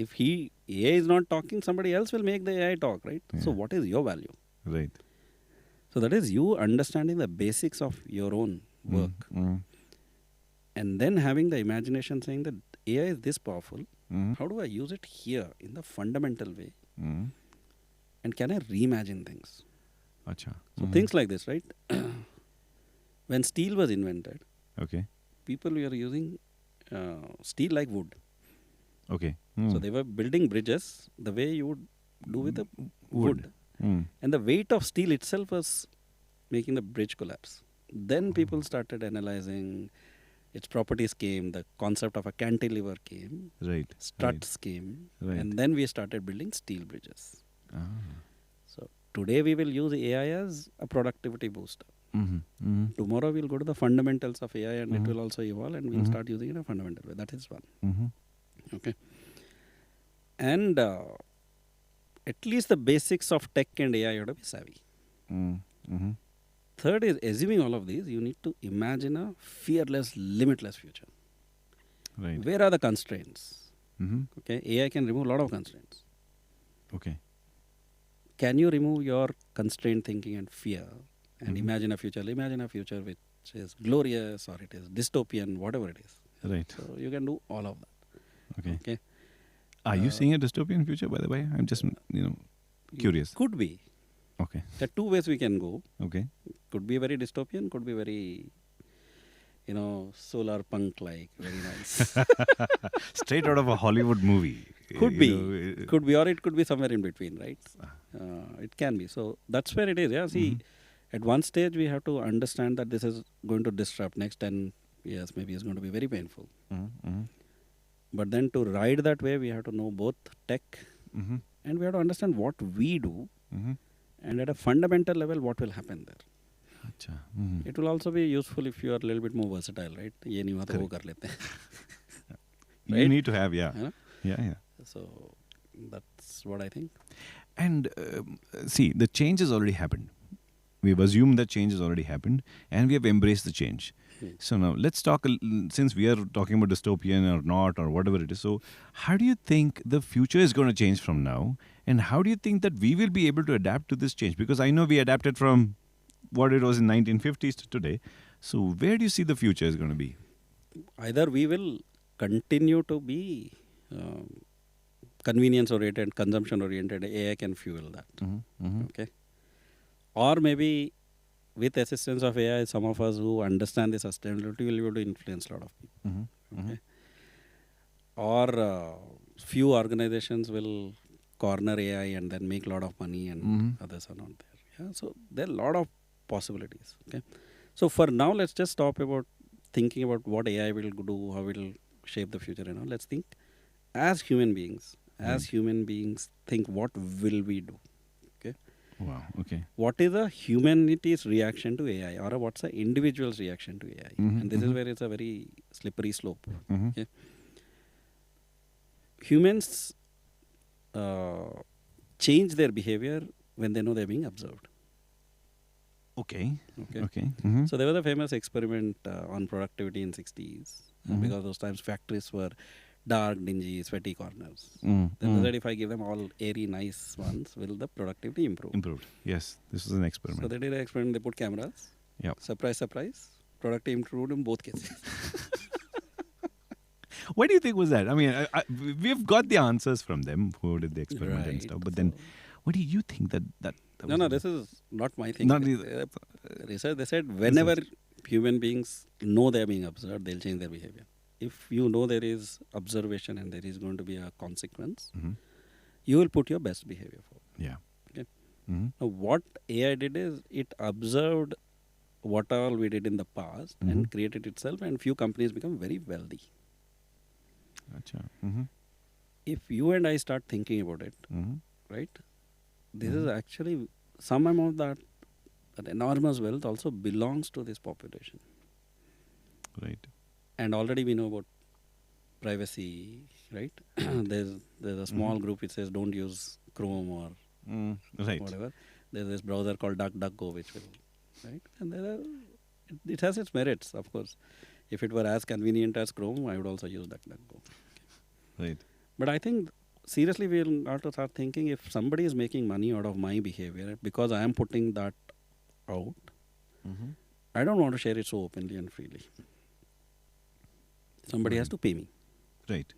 If AI is not talking, somebody else will make the AI talk, right? So Yeah. what is your value? Right. So that is you understanding the basics of your own work Mm. and then having the imagination saying that AI is this powerful. Mm. How do I use it here in the fundamental way? Mm. And can I reimagine things? Acha. So things like this, right? When steel was invented, Okay. people were using steel like wood. Okay. So they were building bridges the way you would do with a wood. Mm. And the weight of steel itself was making the bridge collapse. Then people started analyzing its properties came, the concept of a cantilever came, Right. struts came, Right. and then we started building steel bridges. Ah. So today we will use AI as a productivity booster. Mhm. Mhm. Tomorrow we'll go to the fundamentals of AI and it will also evolve and we'll start using it in a fundamental way. That is one. Mhm. Okay. And at least the basics of tech and AI you have to be savvy. Mm. Mhm. Third is assuming all of these, you need to imagine a fearless, limitless future. Right. Where are the constraints? Mhm. Okay, AI can remove a lot of constraints. Okay. Can you remove your constraint thinking and fear and imagine a future? Imagine a future which is glorious or it is dystopian, whatever it is. Right. So you can do all of that. Okay. Okay. Are you seeing a dystopian future, by the way? I'm just, curious. Could be. Okay. There are two ways we can go. Okay. Could be very dystopian, could be very, solar punk like, very nice. Straight out of a Hollywood movie. Could You be. know, Could be, or it could be somewhere in between, right? It can be. So that's where it is. Yeah. See, at one stage we have to understand that this is going to disrupt. Next 10 years maybe is going to be very painful. Mhm. Mhm. But then to ride that way, we have to know both tech Mhm. and we have to understand what we do Mhm. and at a fundamental level what will happen there. Acha. Mhm. It will also be useful if you are a little bit more versatile, right? ये नहीं हुआ तो वो कर लेते हैं. You Right? need to have, yeah. है ना? Yeah, yeah. So that's what I think. And see, the change has already happened. We've assumed that change has already happened and we have embraced the change. So now let's talk, since we are talking about dystopian or not or whatever it is. So how do you think the future is going to change from now? And how do you think that we will be able to adapt to this change? Because I know we adapted from what it was in 1950s to today. So where do you see the future is going to be? Either we will continue to be convenience oriented, consumption oriented, AI can fuel that. Mhm. Mhm. Okay. Or maybe with assistance of AI, some of us who understand the sustainability will be able to influence a lot of people. Mm-hmm. Okay. Or few organizations will corner AI and then make a lot of money, and Mm-hmm. others are not there. Yeah. So there are a lot of possibilities. Okay. So for now, let's just stop about thinking about what AI will do, how it will shape the future. Let's think as human beings. As Right. human beings, think what will we do? Okay. Wow. Okay. What is the humanity's reaction to AI, or what's the individual's reaction to AI? Mm-hmm. And this is where it's a very slippery slope. Mm-hmm. Okay. Humans change their behavior when they know they're being observed. Okay. Okay. Okay. Mm-hmm. So there was a famous experiment on productivity in 60s Mhm. because those times factories were dark, dingy, sweaty corners. Mm, Then they mm. said if I give them all airy, nice ones, will the productivity improve? Improved. Yes, this is an experiment. So they did an experiment. They put cameras. Yep. Surprise, surprise. Productivity improved in both cases. What do you think was that? I mean, we've got the answers from them who did the experiment and Right. stuff. But then, what do you think that No, was no, the- this is not my thing. Not either. Research, they said whenever human beings know they are being observed, they'll change their behavior. If you know there is observation and there is going to be a consequence, Mhm. you will put your best behavior forward. Yeah. Okay. Mhm. Now, what AI did is it observed what all we did in the past and Mhm. created itself, and few companies become very wealthy. Acha. Mhm. If you and I start thinking about it, Mhm. right, this is actually some amount that enormous wealth also belongs to this population. Right. And already we know about privacy, right? there's a small group which says don't use Chrome or Right. whatever. There's this browser called DuckDuckGo which will, right? And it has its merits, of course. If it were as convenient as Chrome, I would also use DuckDuckGo. Right. But I think seriously we'll have to start thinking if somebody is making money out of my behavior because I am putting that out, Mhm. I don't want to share it so openly and freely. Somebody has to pay me. Right.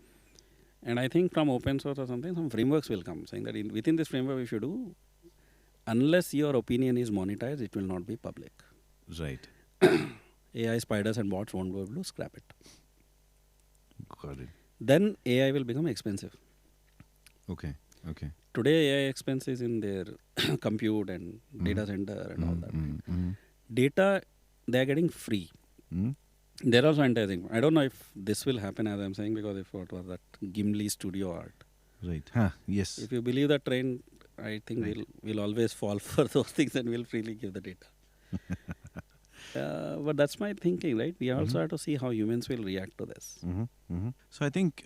And I think from open source or something, some frameworks will come saying that within this framework, if you do, unless your opinion is monetized, it will not be public. Right. AI spiders and bots won't be able to scrap it. Got it. Then AI will become expensive. Okay. Okay. Today, AI expense is in their compute and data center and all that. Mm-hmm. Data, they are getting free. Mm-hmm. They're also enticing. I don't know if this will happen as I'm saying because if what was that Gimli studio art. Right. Huh. Yes. If you believe that trend, I think Right. we'll always fall for those things and we'll freely give the data. But that's my thinking, right? We also have to see how humans will react to this. Mm-hmm. Mm-hmm. So I think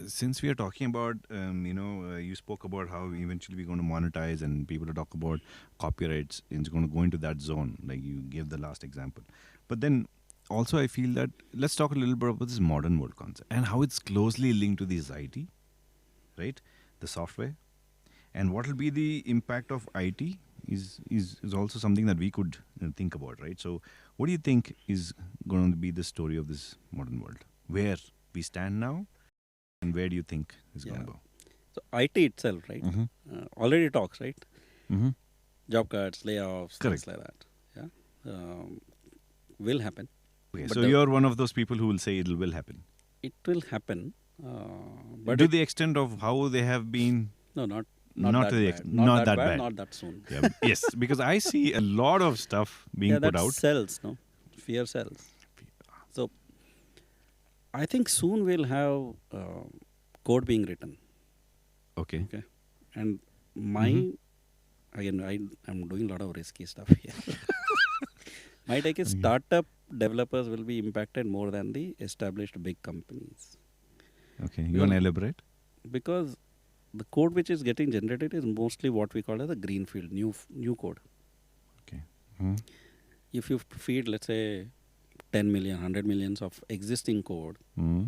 since we are talking about, you spoke about how eventually we're going to monetize and people to talk about copyrights, it's going to go into that zone, like you gave the last example. But then also I feel that let's talk a little bit about this modern world concept and how it's closely linked to this IT, right? The software. And what will be the impact of IT is also something that we could think about, right? So what do you think is going to be the story of this modern world? Where we stand now and where do you think it's going to go? So IT itself, right? Already talks, right? Mm-hmm. Job cuts, layoffs, Correct. things like that. Yeah, will happen. Okay, But so you're one of those people who will say it will happen. It will happen. But To the extent of how they have been. no, not Not that to the bad. not that bad. Not that soon. Yeah, yes, because I see a lot of stuff being Yeah, put that out. sells, no? Fear sells. So I think soon we'll have code being written. Okay. Okay. And again, I'm doing a lot of risky stuff here. My take is startup developers will be impacted more than the established big companies. Okay. You want to elaborate? Because the code which is getting generated is mostly what we call as a greenfield, new code. Okay. Hmm. If you feed, let's say, 10 million, 100 millions of existing code, Hmm.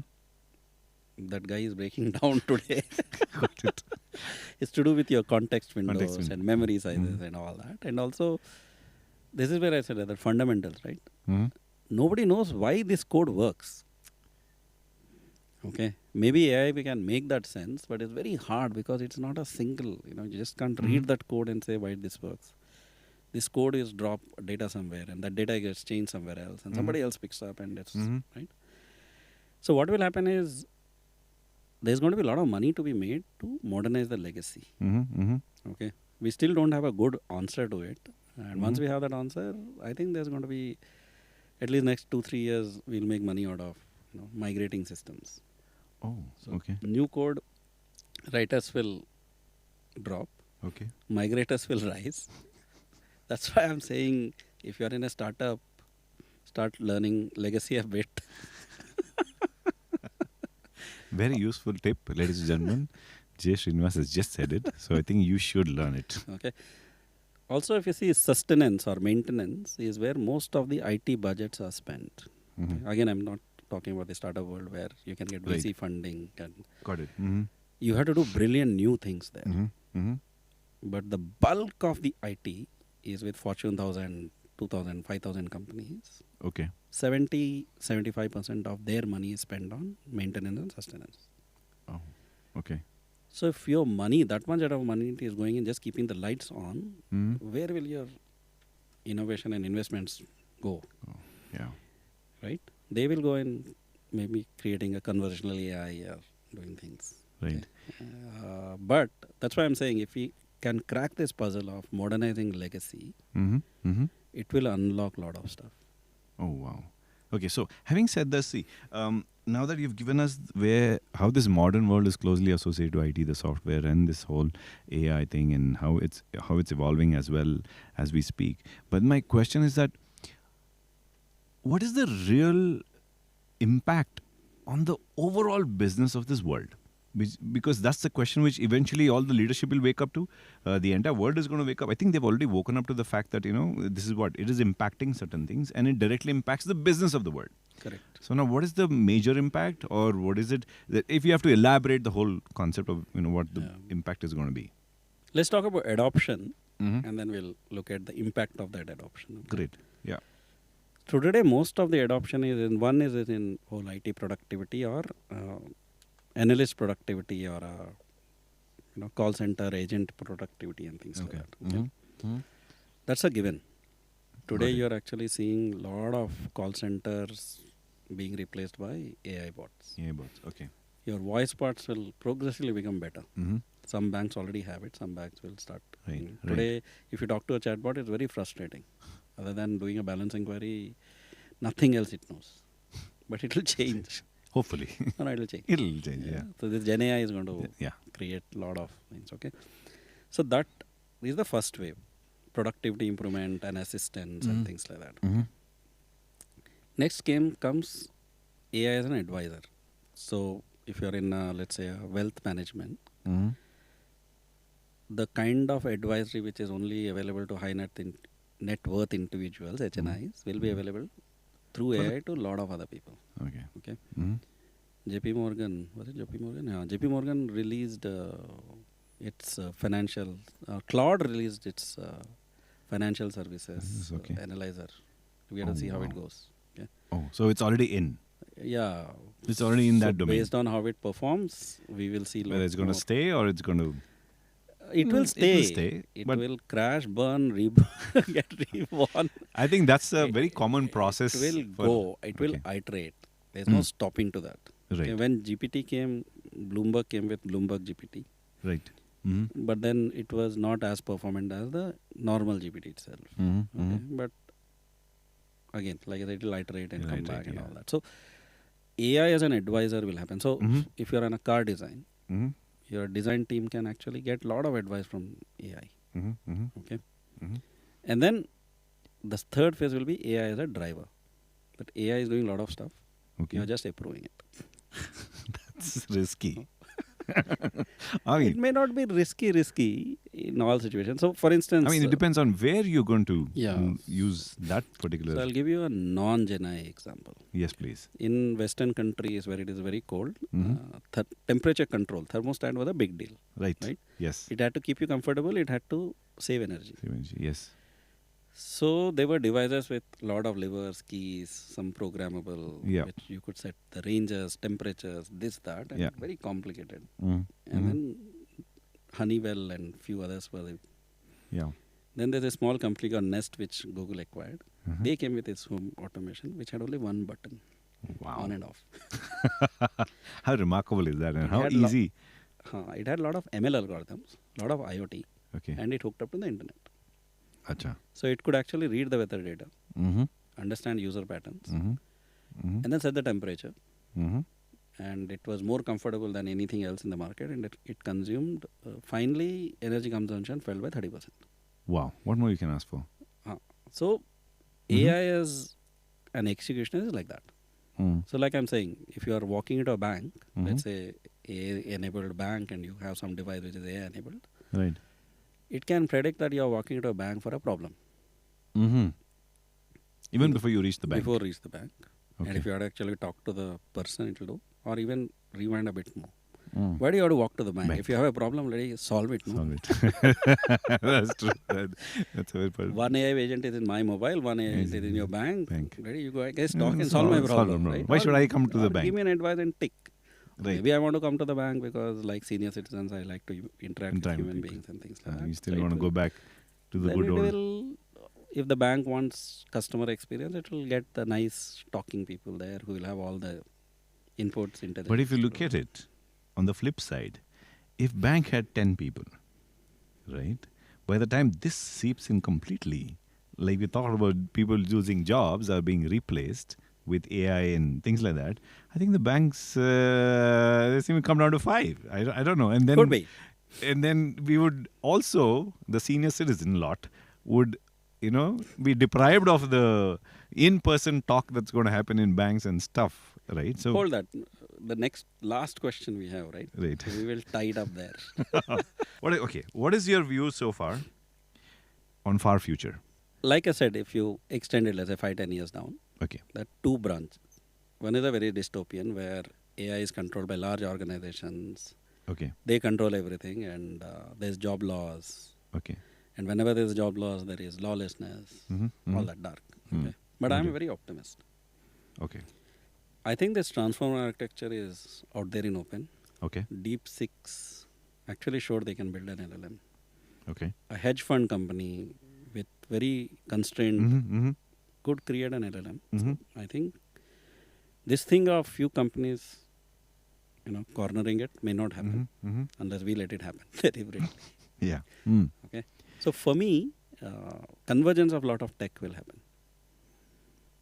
that guy is breaking down today. Got it. It's to do with your context windows Context and memory sizes and all that. And also, this is where I said that fundamentals, right? Hmm. Nobody knows why this code works. Okay. Maybe AI we can make that sense, but it's very hard because it's not a single, you just can't read that code and say why this works. this code is drop data somewhere, and that data gets changed somewhere else, and somebody else picks up, and it's right. So what will happen is there's going to be a lot of money to be made to modernize the legacy. Okay, we still don't have a good answer to it, and once we have that answer, I think there's going to be at least next 2-3 years we'll make money out of migrating systems. Oh, So okay. new code writers will drop, Okay. migrators will rise. That's why I'm saying if you're in a startup, start learning legacy a bit. Very useful tip, ladies and gentlemen. J Srinivas has just said it, so I think you should learn it. Okay. Also, if you see sustenance or maintenance is where most of the IT budgets are spent. Okay. Again, I'm not talking about the startup world where you can get VC funding and Got it. you have to do brilliant new things there. But the bulk of the IT is with Fortune 1000, 2000, 5000 companies. Okay. 70-75% of their money is spent on maintenance and sustenance. Oh, okay. So if your money, that much of money is going in just keeping the lights on, where will your innovation and investments go? Oh, yeah. Right? They will go in maybe creating a conversational AI or doing things. Right. Okay. But that's why I'm saying if we can crack this puzzle of modernizing legacy, it will unlock a lot of stuff. Oh, wow. Okay, so having said this, see, now that you've given us how this modern world is closely associated to IT, the software, and this whole AI thing, and how it's evolving as well as we speak. But my question is that, what is the real impact on the overall business of this world? Because that's the question which eventually all the leadership will wake up to. The entire world is going to wake up. I think they've already woken up to the fact that, this is what it is impacting certain things, and it directly impacts the business of the world. Correct. So now what is the major impact, or what is it that if you have to elaborate the whole concept of, what the impact is going to be? Let's talk about adoption, and then we'll look at the impact of that adoption. Okay? Great. Yeah. So today, most of the adoption is in whole IT productivity or analyst productivity or call center agent productivity and things like that. Okay? That's a given. Today, you're actually seeing a lot of call centers being replaced by AI bots. AI bots. Okay. Your voice bots will progressively become better. Some banks already have it. Some banks will start. Right. Today, if you talk to a chatbot, it's very frustrating. Other than doing a balance inquiry, nothing else it knows. But it will change. Hopefully. No, it will change. It'll change, yeah. So this Gen AI is going to create a lot of things. Okay. So that is the first wave. Productivity improvement and assistance and things like that. Okay. Next comes AI as an advisor. So if you're in, let's say, a wealth management, the kind of advisory which is only available to high net worth individuals, HNIs, will be available through AI to a lot of other people. Okay. JP Morgan, was it JP Morgan? Yeah, JP Morgan released its financial, Claude released its financial services analyzer. We have to see how it goes. Okay. Oh, so it's already in. Yeah. It's already in that domain. Based on how it performs, we will see. Whether it's going to stay or it's going to... It will stay. It will stay. It will crash, burn, get reborn. I think that's a very common process. It will go. It will iterate. There's no stopping to that. Right. Okay, when GPT came, Bloomberg came with Bloomberg GPT. Right. But then it was not as performant as the normal GPT itself. Okay? But again, like I said, it will iterate and come back and all that. So AI as an advisor will happen. So if you're in a car design, your design team can actually get a lot of advice from AI. Okay. And then the third phase will be AI as a driver. But AI is doing a lot of stuff. Okay. You're just approving it. That's risky. I mean, it may not be risky in all situations. So, for instance, I mean, it depends on where you're going to use that particular. So, I'll give you a non-Gen AI example. Yes, please. In Western countries where it is very cold, temperature control, thermostat was a big deal. Right. Yes. It had to keep you comfortable. It had to save energy. Yes. So, there were devices with a lot of levers, keys, some programmable, which you could set the ranges, temperatures, this, that, and very complicated. And then Honeywell and few others were Then there's a small company called Nest, which Google acquired. Mhm. They came with its home automation, which had only one button, Wow. on and off. How remarkable is that, and It how had easy? It had a lot of ML algorithms, a lot of IoT, Okay. and it hooked up to the internet. Acha. So it could actually read the weather data, Mm-hmm. understand user patterns, Mm-hmm. Mm-hmm. and then set the temperature. Mm-hmm. And it was more comfortable than anything else in the market, and it consumed, finally, energy consumption fell by 30%. Wow. What more you can ask for? So Mhm. AI as an executioner is like that. Mm. So like I'm saying, if you are walking into a bank, Mhm. let's say AI-enabled bank, and you have some device which is AI-enabled, Right. it can predict that you are walking into a bank for a problem Mm-hmm. Even Mhm. before you reach the bank. before reach the bank. And Okay. if you had actually talk to the person, it will do, or even rewind a bit more. Mm. Why do you have to walk to the bank? Bank. If you have a problem, let us solve it. No? Solve it. That's true. That's a very important. One AI agent is in my mobile, one AI agent is in your Bank. bank. Ready? You go, I guess, Yeah, talk and solve my problem. problem. Right? Why should I come to or the bank? Give me an advice and tick. Right. Maybe I want to come to the bank because, like senior citizens, I like to interact with Interact with human people. beings and things like that. You still So want to it go will- back to the then good it old. will, if the bank wants customer experience, it will get the nice talking people there who will have all the inputs, intelligence. But if you look at it on the flip side, if bank had 10 people, right, by the time this seeps in completely, like we talked about people losing jobs are being replaced with AI and things like that, I think the banks they seem to come down to 5. I don't know. And then Could be. and then we would also, the senior citizen lot would, be deprived of the in-person talk that's going to happen in banks and stuff, right? So Hold that. The last question we have, right? right. So we will tie it up there. What is your view so far on far future? Like I said, if you extend it, let's say 5-10 years down, Okay. there are two branches. One is a very dystopian where AI is controlled by large organizations. Okay. They control everything, and there's job loss. Okay. And whenever there's job loss, there is lawlessness, all that dark. Okay. But I'm Okay. a very optimist. Okay. I think this transformer architecture is out there in open. Okay. Deep Six actually showed they can build an LLM. Okay. A hedge fund company with very constrained Mm-hmm. could create an LLM. Mm-hmm. I think this thing of few companies, cornering it may not happen Mm-hmm. unless we let it happen deliberately. Yeah. Mm. Okay. So for me, convergence of lot of tech will happen.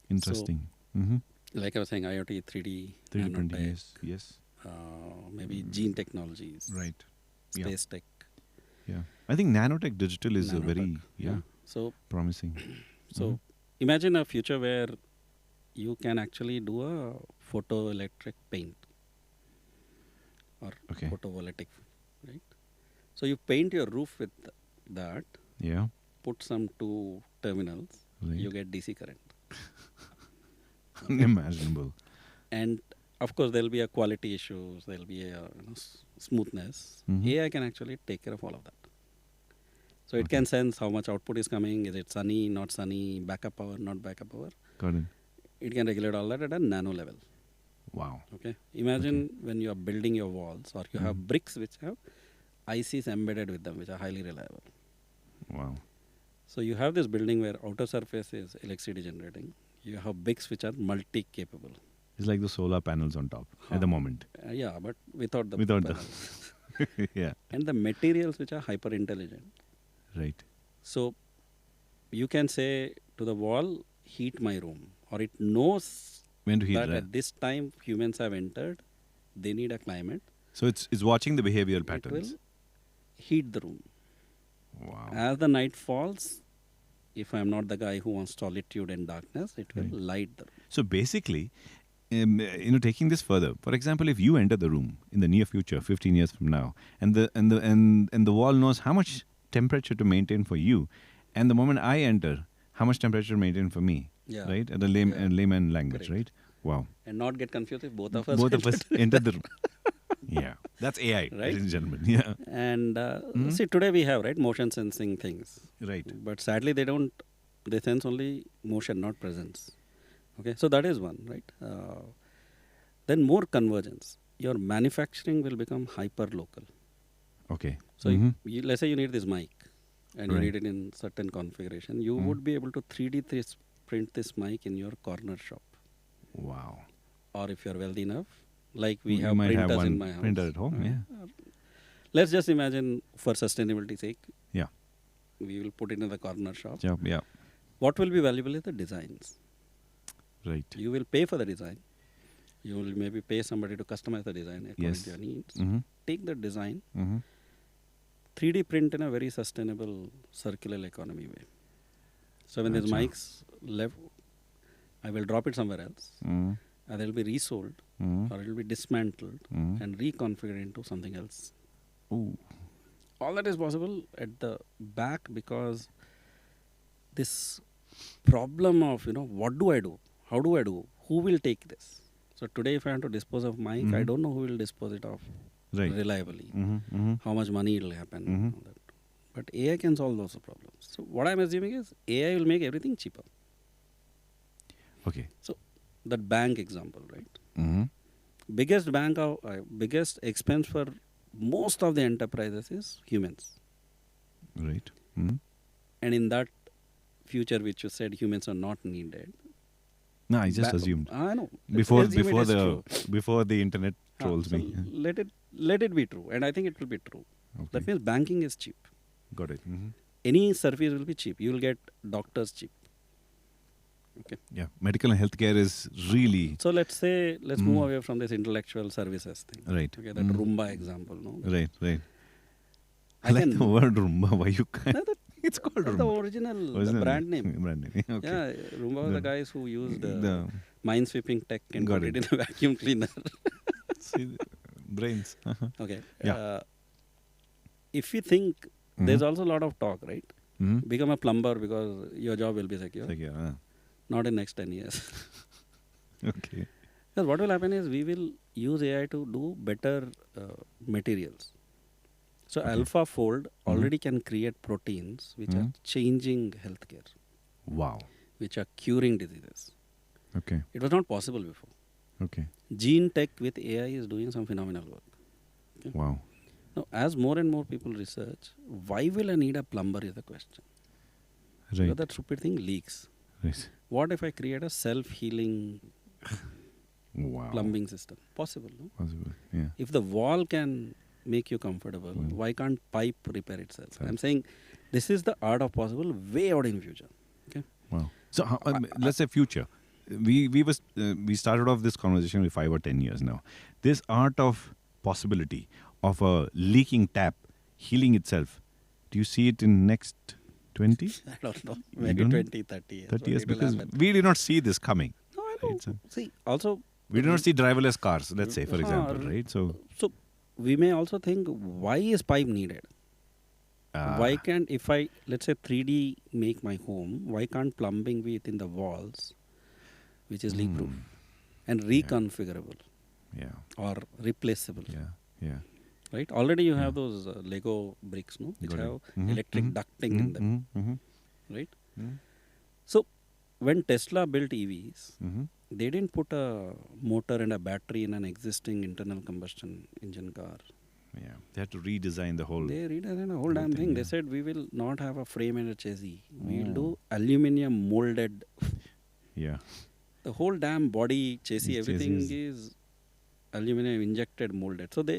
Interesting. Mm-hmm. Like I was saying, IoT, 3D, 3D nanotech, printing. Yes. maybe gene technologies, Right. Yeah. space tech. Yeah. I think nanotech digital is a very Nanotech, So promising. So imagine a future where you can actually do a photoelectric paint or Okay. photovoltaic, right? So you paint your roof with that, Yeah. put some 2 terminals, Right. you get DC current. Unimaginable. And of course, there'll be a quality issues, there'll be a smoothness. Mhm. AI can actually take care of all of that. So it can sense how much output is coming, is it sunny, not sunny, backup power, not backup power. Got it. It can regulate all that at a nano level. Wow. Okay. Imagine when you are building your walls, or you have bricks which have ICs embedded with them, which are highly reliable. Wow. So you have this building where outer surface is electricity generating. You have bricks which are multi-capable. It's like the solar panels on top at the moment. Yeah, but without the Without the- panels. Yeah. And the materials which are hyper intelligent. Right. So you can say to the wall, heat my room, or it knows When to heat that that. at this time humans have entered, they need a climate. So it's watching the behavioral It patterns. will heat the room. Wow. As the night falls, if I'm not the guy who wants solitude and darkness, it will Right. light the room. So basically, taking this further. For example, if you enter the room in the near future, 15 years from now, and the wall knows how much temperature to maintain for you, and the moment I enter, how much temperature to maintain for me, Yeah. right? At the layman language, Correct. right? Wow. And not get confused if both of us. Both of us enter the room. Yeah, that's AI, Right? ladies and gentlemen. Yeah, And see, today we have motion sensing things, right. but sadly they don't. They sense only motion, not presence. Okay, so that is one, right? Then more convergence. Your manufacturing will become hyper local. Okay. So Mhm. let's say you need this mic. and you Right. need it in certain configuration, you would be able to 3D print this mic in your corner shop. Wow. Or if you're wealthy enough, like we You have might have printers in one my house. printer at home. Yeah. Let's just imagine, for sustainability sake, Yeah. we will put it in the corner shop. Yeah. Yeah. What will be valuable is the designs. Right. You will pay for the design. You will maybe pay somebody to customize the design according Yes. to your needs. Mm-hmm. Take the design, Mm-hmm. 3D print in a very sustainable circular economy way. So when these Gotcha. mics left, I will drop it somewhere else, Mm-hmm. and they will be resold Mm-hmm. or it will be dismantled Mm-hmm. and reconfigured into something else. Ooh. All that is possible at the back because this problem of, what do I do? How do I do? Who will take this? So today if I want to dispose of mic, I Mhm. don't know who will dispose it of Right. reliably. Mm-hmm. Mm-hmm. How much money it will happen. Mhm. All that. But AI can solve those problems. So what I'm assuming is AI will make everything cheaper. Okay. That bank example, right? Mm-hmm. Biggest expense for most of the enterprises is humans. Right. Mm-hmm. And in that future which you said humans are not needed. No, I just assumed I know. before Assume it is true. before the internet trolls So me. let it be true, and I think it will be true. Okay. That means banking is cheap. Got it. Mm-hmm. Any service will be cheap. You will get doctors cheap. Okay. Yeah. Medical and healthcare is really So let's move away from this intellectual services thing. right. Okay, that Roomba example, no? Right. Right. I I like can- the word Roomba. Why you can't? No, It's called That's the Roomba. original, the Original brand name. Brand name. Okay. Yeah, Roomba was the guys who used The minesweeping tech and Got put it. it in a vacuum cleaner. see, brains. Okay. Yeah. If you think there's also a lot of talk, right? Mm-hmm. Become a plumber because your job will be secure. Like, yeah. Not in next 10 years. Okay. Because what will happen is we will use AI to do better materials. So Okay. AlphaFold already can create proteins which are changing healthcare, Wow. which are curing diseases. Okay. It was not possible before. Okay. Gene tech with AI is doing some phenomenal work. Wow. Now, as more and more people research, why will I need a plumber is the question. Right. Because that stupid thing leaks. Right. What if I create a self-healing Wow. plumbing system? Possible, no? Possible. Yeah. If the wall can make you comfortable, why can't pipe repair itself? I'm saying this is the art of possible way out in future. Okay. Wow. So let's say future. We started off this conversation with 5 or 10 years now. This art of possibility of a leaking tap healing itself. Do you see it in next 20? I don't know. You Maybe don't know? 20, 30 years. 30 years It will because happen. we did not see this coming. No, I know. Right, so See, also, we did not see driverless cars, let's say, for Huh, example, right? So so we may also think, why is pipe needed? Why can't, if I, let's say 3D make my home, why can't plumbing be within the walls, which is leak proof and reconfigurable yeah, or replaceable, yeah, yeah. right? Already you have those Lego bricks, no? Which Got it. have Mhm, electric mhm, ducting in them, right? Mhm. So when Tesla built EVs, Mhm. they didn't put a motor and a battery in an existing internal combustion engine car. Yeah, they had to redesign the whole. They redesigned a whole damn thing, thing. They yeah. said we will not have a frame and a chassis. We'll do aluminium molded. Yeah, The whole damn body, chassis, Chassis everything is- is aluminum injected molded. So they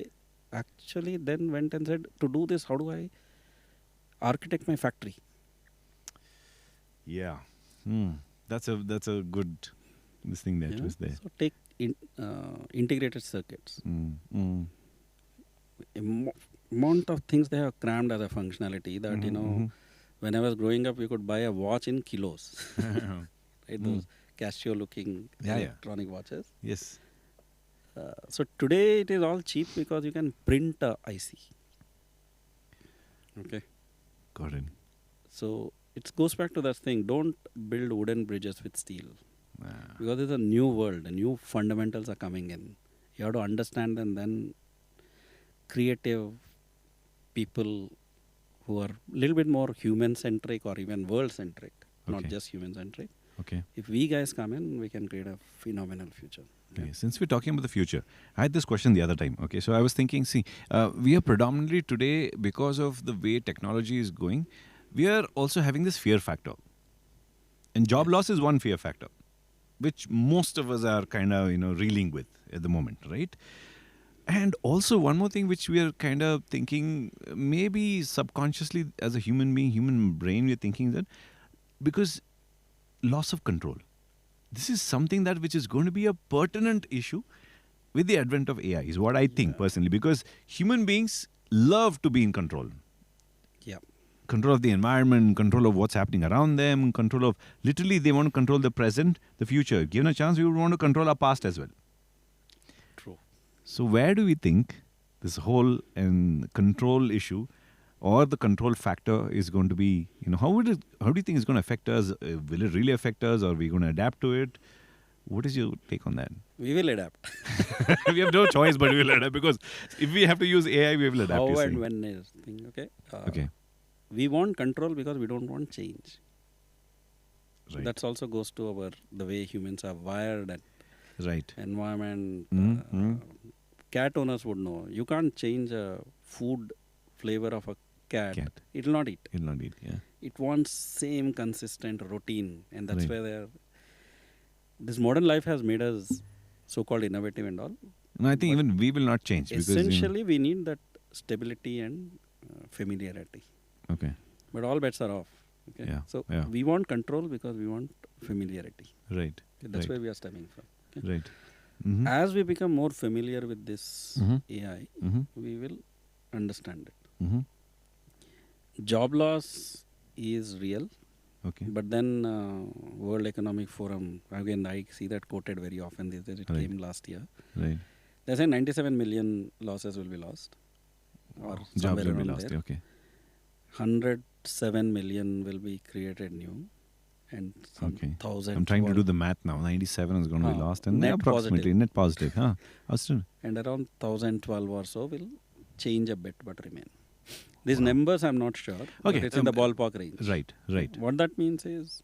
actually then went and said, to do this, how do I architect my factory? yeah. That's a good this thing that You know? was there. So take integrated circuits. Amount of things they have crammed as a functionality that, when I was growing up, you could buy a watch in kilos. Right? Those Casio looking Yeah, yeah. electronic watches. Yes. So today it is all cheap because you can print a IC. Okay. Got it. So it goes back to that thing. Don't build wooden bridges with steel. Ah, Because it's a new world. The new fundamentals are coming in. You have to understand them, then creative people who are a little bit more human-centric or even world-centric, not Okay. just human-centric. okay. If we guys come in, we can create a phenomenal future. Okay, since we're talking about the future, I had this question the other time. Okay, so I was thinking, we are predominantly today, because of the way technology is going, we are also having this fear factor. And job loss is one fear factor, which most of us are kind of, reeling with at the moment, right? And also one more thing which we are kind of thinking, maybe subconsciously as a human being, human brain, we're thinking that because loss of control. This is something that which is going to be a pertinent issue with the advent of AI, is what I think personally, because human beings love to be in control. Yeah. Control of the environment, control of what's happening around them, control of, literally they want to control the present, the future. Given a chance, we would want to control our past as well. True. So where do we think this whole control issue or the control factor is going to be, how do you think it's going to affect us? Will it really affect us, or are we going to adapt to it? What is your take on that? We will adapt. We have no choice, but we will adapt, because if we have to use AI, we will adapt. How you and see. when is thing, okay? Okay. We want control because we don't want change. Right. That also goes to the way humans are wired and Right. environment. Mm-hmm. Cat owners would know. You can't change a food flavor of a cat. It will not eat. It'll not eat, yeah. It wants same consistent routine, and that's Right. where this modern life has made us so-called innovative and all. No, I think even we will not change. Essentially, we need that stability and familiarity. Okay. But all bets are off. Okay? Yeah, So yeah. we want control because we want familiarity. Right. That's right. where we are stemming from. Okay? Right. Mm-hmm. As we become more familiar with this Mhm. AI, Mm-hmm. we will understand it. Mm-hmm. Job loss is real, Okay. but then World Economic Forum, again I see that quoted very often these days. It Right. came last year. Right. They say 97 million losses will be lost. Or Jobs somewhere will be around lost. there. Okay. 107 million will be created new, and some Okay. 1,000. I'm trying to do the math now. 97 is going to be lost, and net approximately positive. net positive. Huh? Austin. And around 1,012 or so will change a bit but remain. These Wow. numbers I'm not sure. Okay, But it's in the ballpark range. Right. Right. What that means is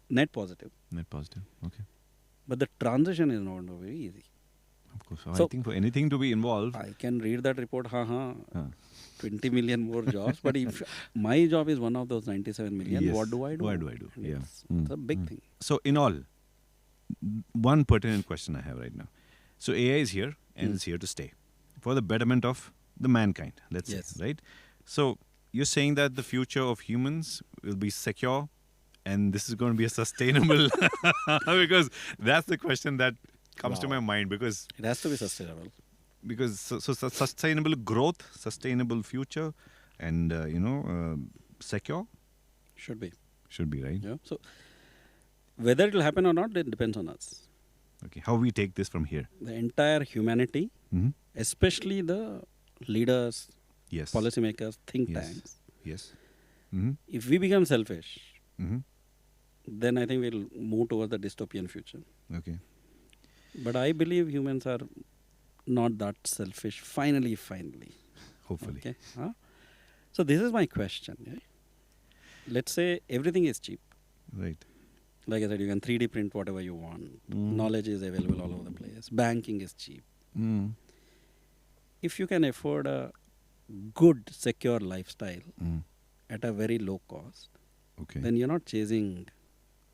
net positive. Net positive. Okay. But the transition is not very easy. Of course. So- I think for anything to be involved. I can read that report, Huh. 20 million more jobs. But if my job is one of those 97 million, Yes. what do I do? What do I do? And Yeah. It's a big thing. So in all, one pertinent question I have right now. So AI is here and it's here to stay for the betterment of the mankind. Let's Yes. say, right? So you're saying that the future of humans will be secure, and this is going to be a sustainable, because that's the question that comes to Wow. my mind, because It has to be sustainable. sustainable growth, sustainable future, and secure Should be. should be, right? Yeah. So whether it will happen or not, it depends on us. Okay, how we take this from here? The entire humanity, Mm-hmm. especially the leaders, Yes. policymakers, think Yes. tanks. Yes. Mm-hmm. If we become selfish, Mm-hmm. then I think we'll move towards the dystopian future. Okay. But I believe humans are not that selfish. Finally. Hopefully. Okay. So this is my question. Yeah? Let's say everything is cheap. Right. Like I said, you can 3D print whatever you want. Mm. Knowledge is available all over the place. Banking is cheap. Mm. If you can afford a good, secure lifestyle Mm. at a very low cost, Okay. then you're not chasing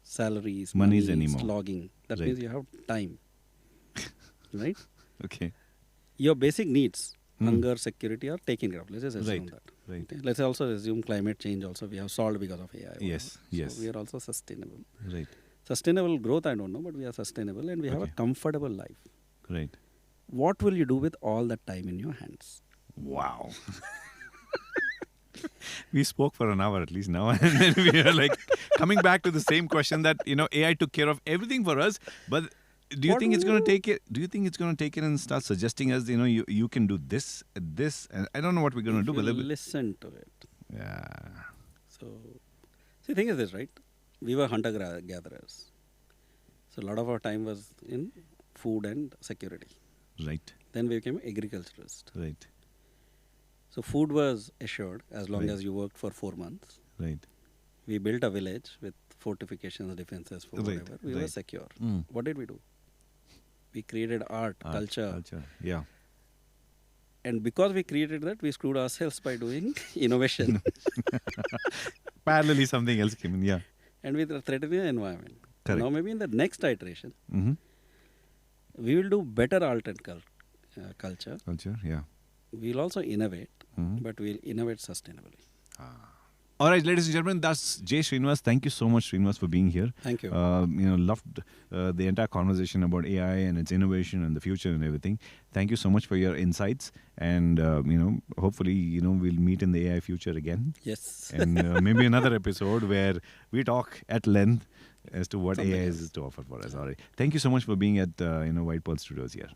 salaries, Monies money, anymore. slogging. That Right. means you have time. Right? Okay. Your basic needs, Hmm. hunger, security, are taken care of. Let's just assume Right. that. Right. Okay? Let's also assume climate change also we have solved because of AI. Yes, So yes. we are also sustainable. Right. Sustainable growth, I don't know, but we are sustainable and we have a Okay. comfortable life. Right. What will you do with all that time in your hands? Wow. We spoke for an hour at least now, and then we are like coming back to the same question that AI took care of everything for us, but do you What think will it's going you- to take it? Do you think it's going to take it and start suggesting us? You can do this, and I don't know what we're going to do. If you But listen to it. yeah. So, see, the thing is this, right? We were hunter-gatherers. So a lot of our time was in food and security. Right. Then we became agriculturist. Right. So food was assured as long Right. as you worked for 4 months. Right. We built a village with fortifications, defenses, for Right, whatever. We were right. secure. Mm. What did we do? We created art, culture. Yeah. And because we created that, we screwed ourselves by doing innovation. Parallelly, something else came in. Yeah. And we threatened the environment. Correct. Now maybe in the next iteration, Mm-hmm. we will do better alternate culture. Culture. Yeah. We'll also innovate, Mhm. but we'll innovate sustainably. All right, ladies and gentlemen, that's J Srinivas. Thank you so much, Srinivas, for being here. Thank you. Loved the entire conversation about AI and its innovation and the future and everything. Thank you so much for your insights. And hopefully, we'll meet in the AI future again. Yes. And maybe another episode where we talk at length as to what Something AI else. is to offer for us. All right. Thank you so much for being at White Pearl Studios here.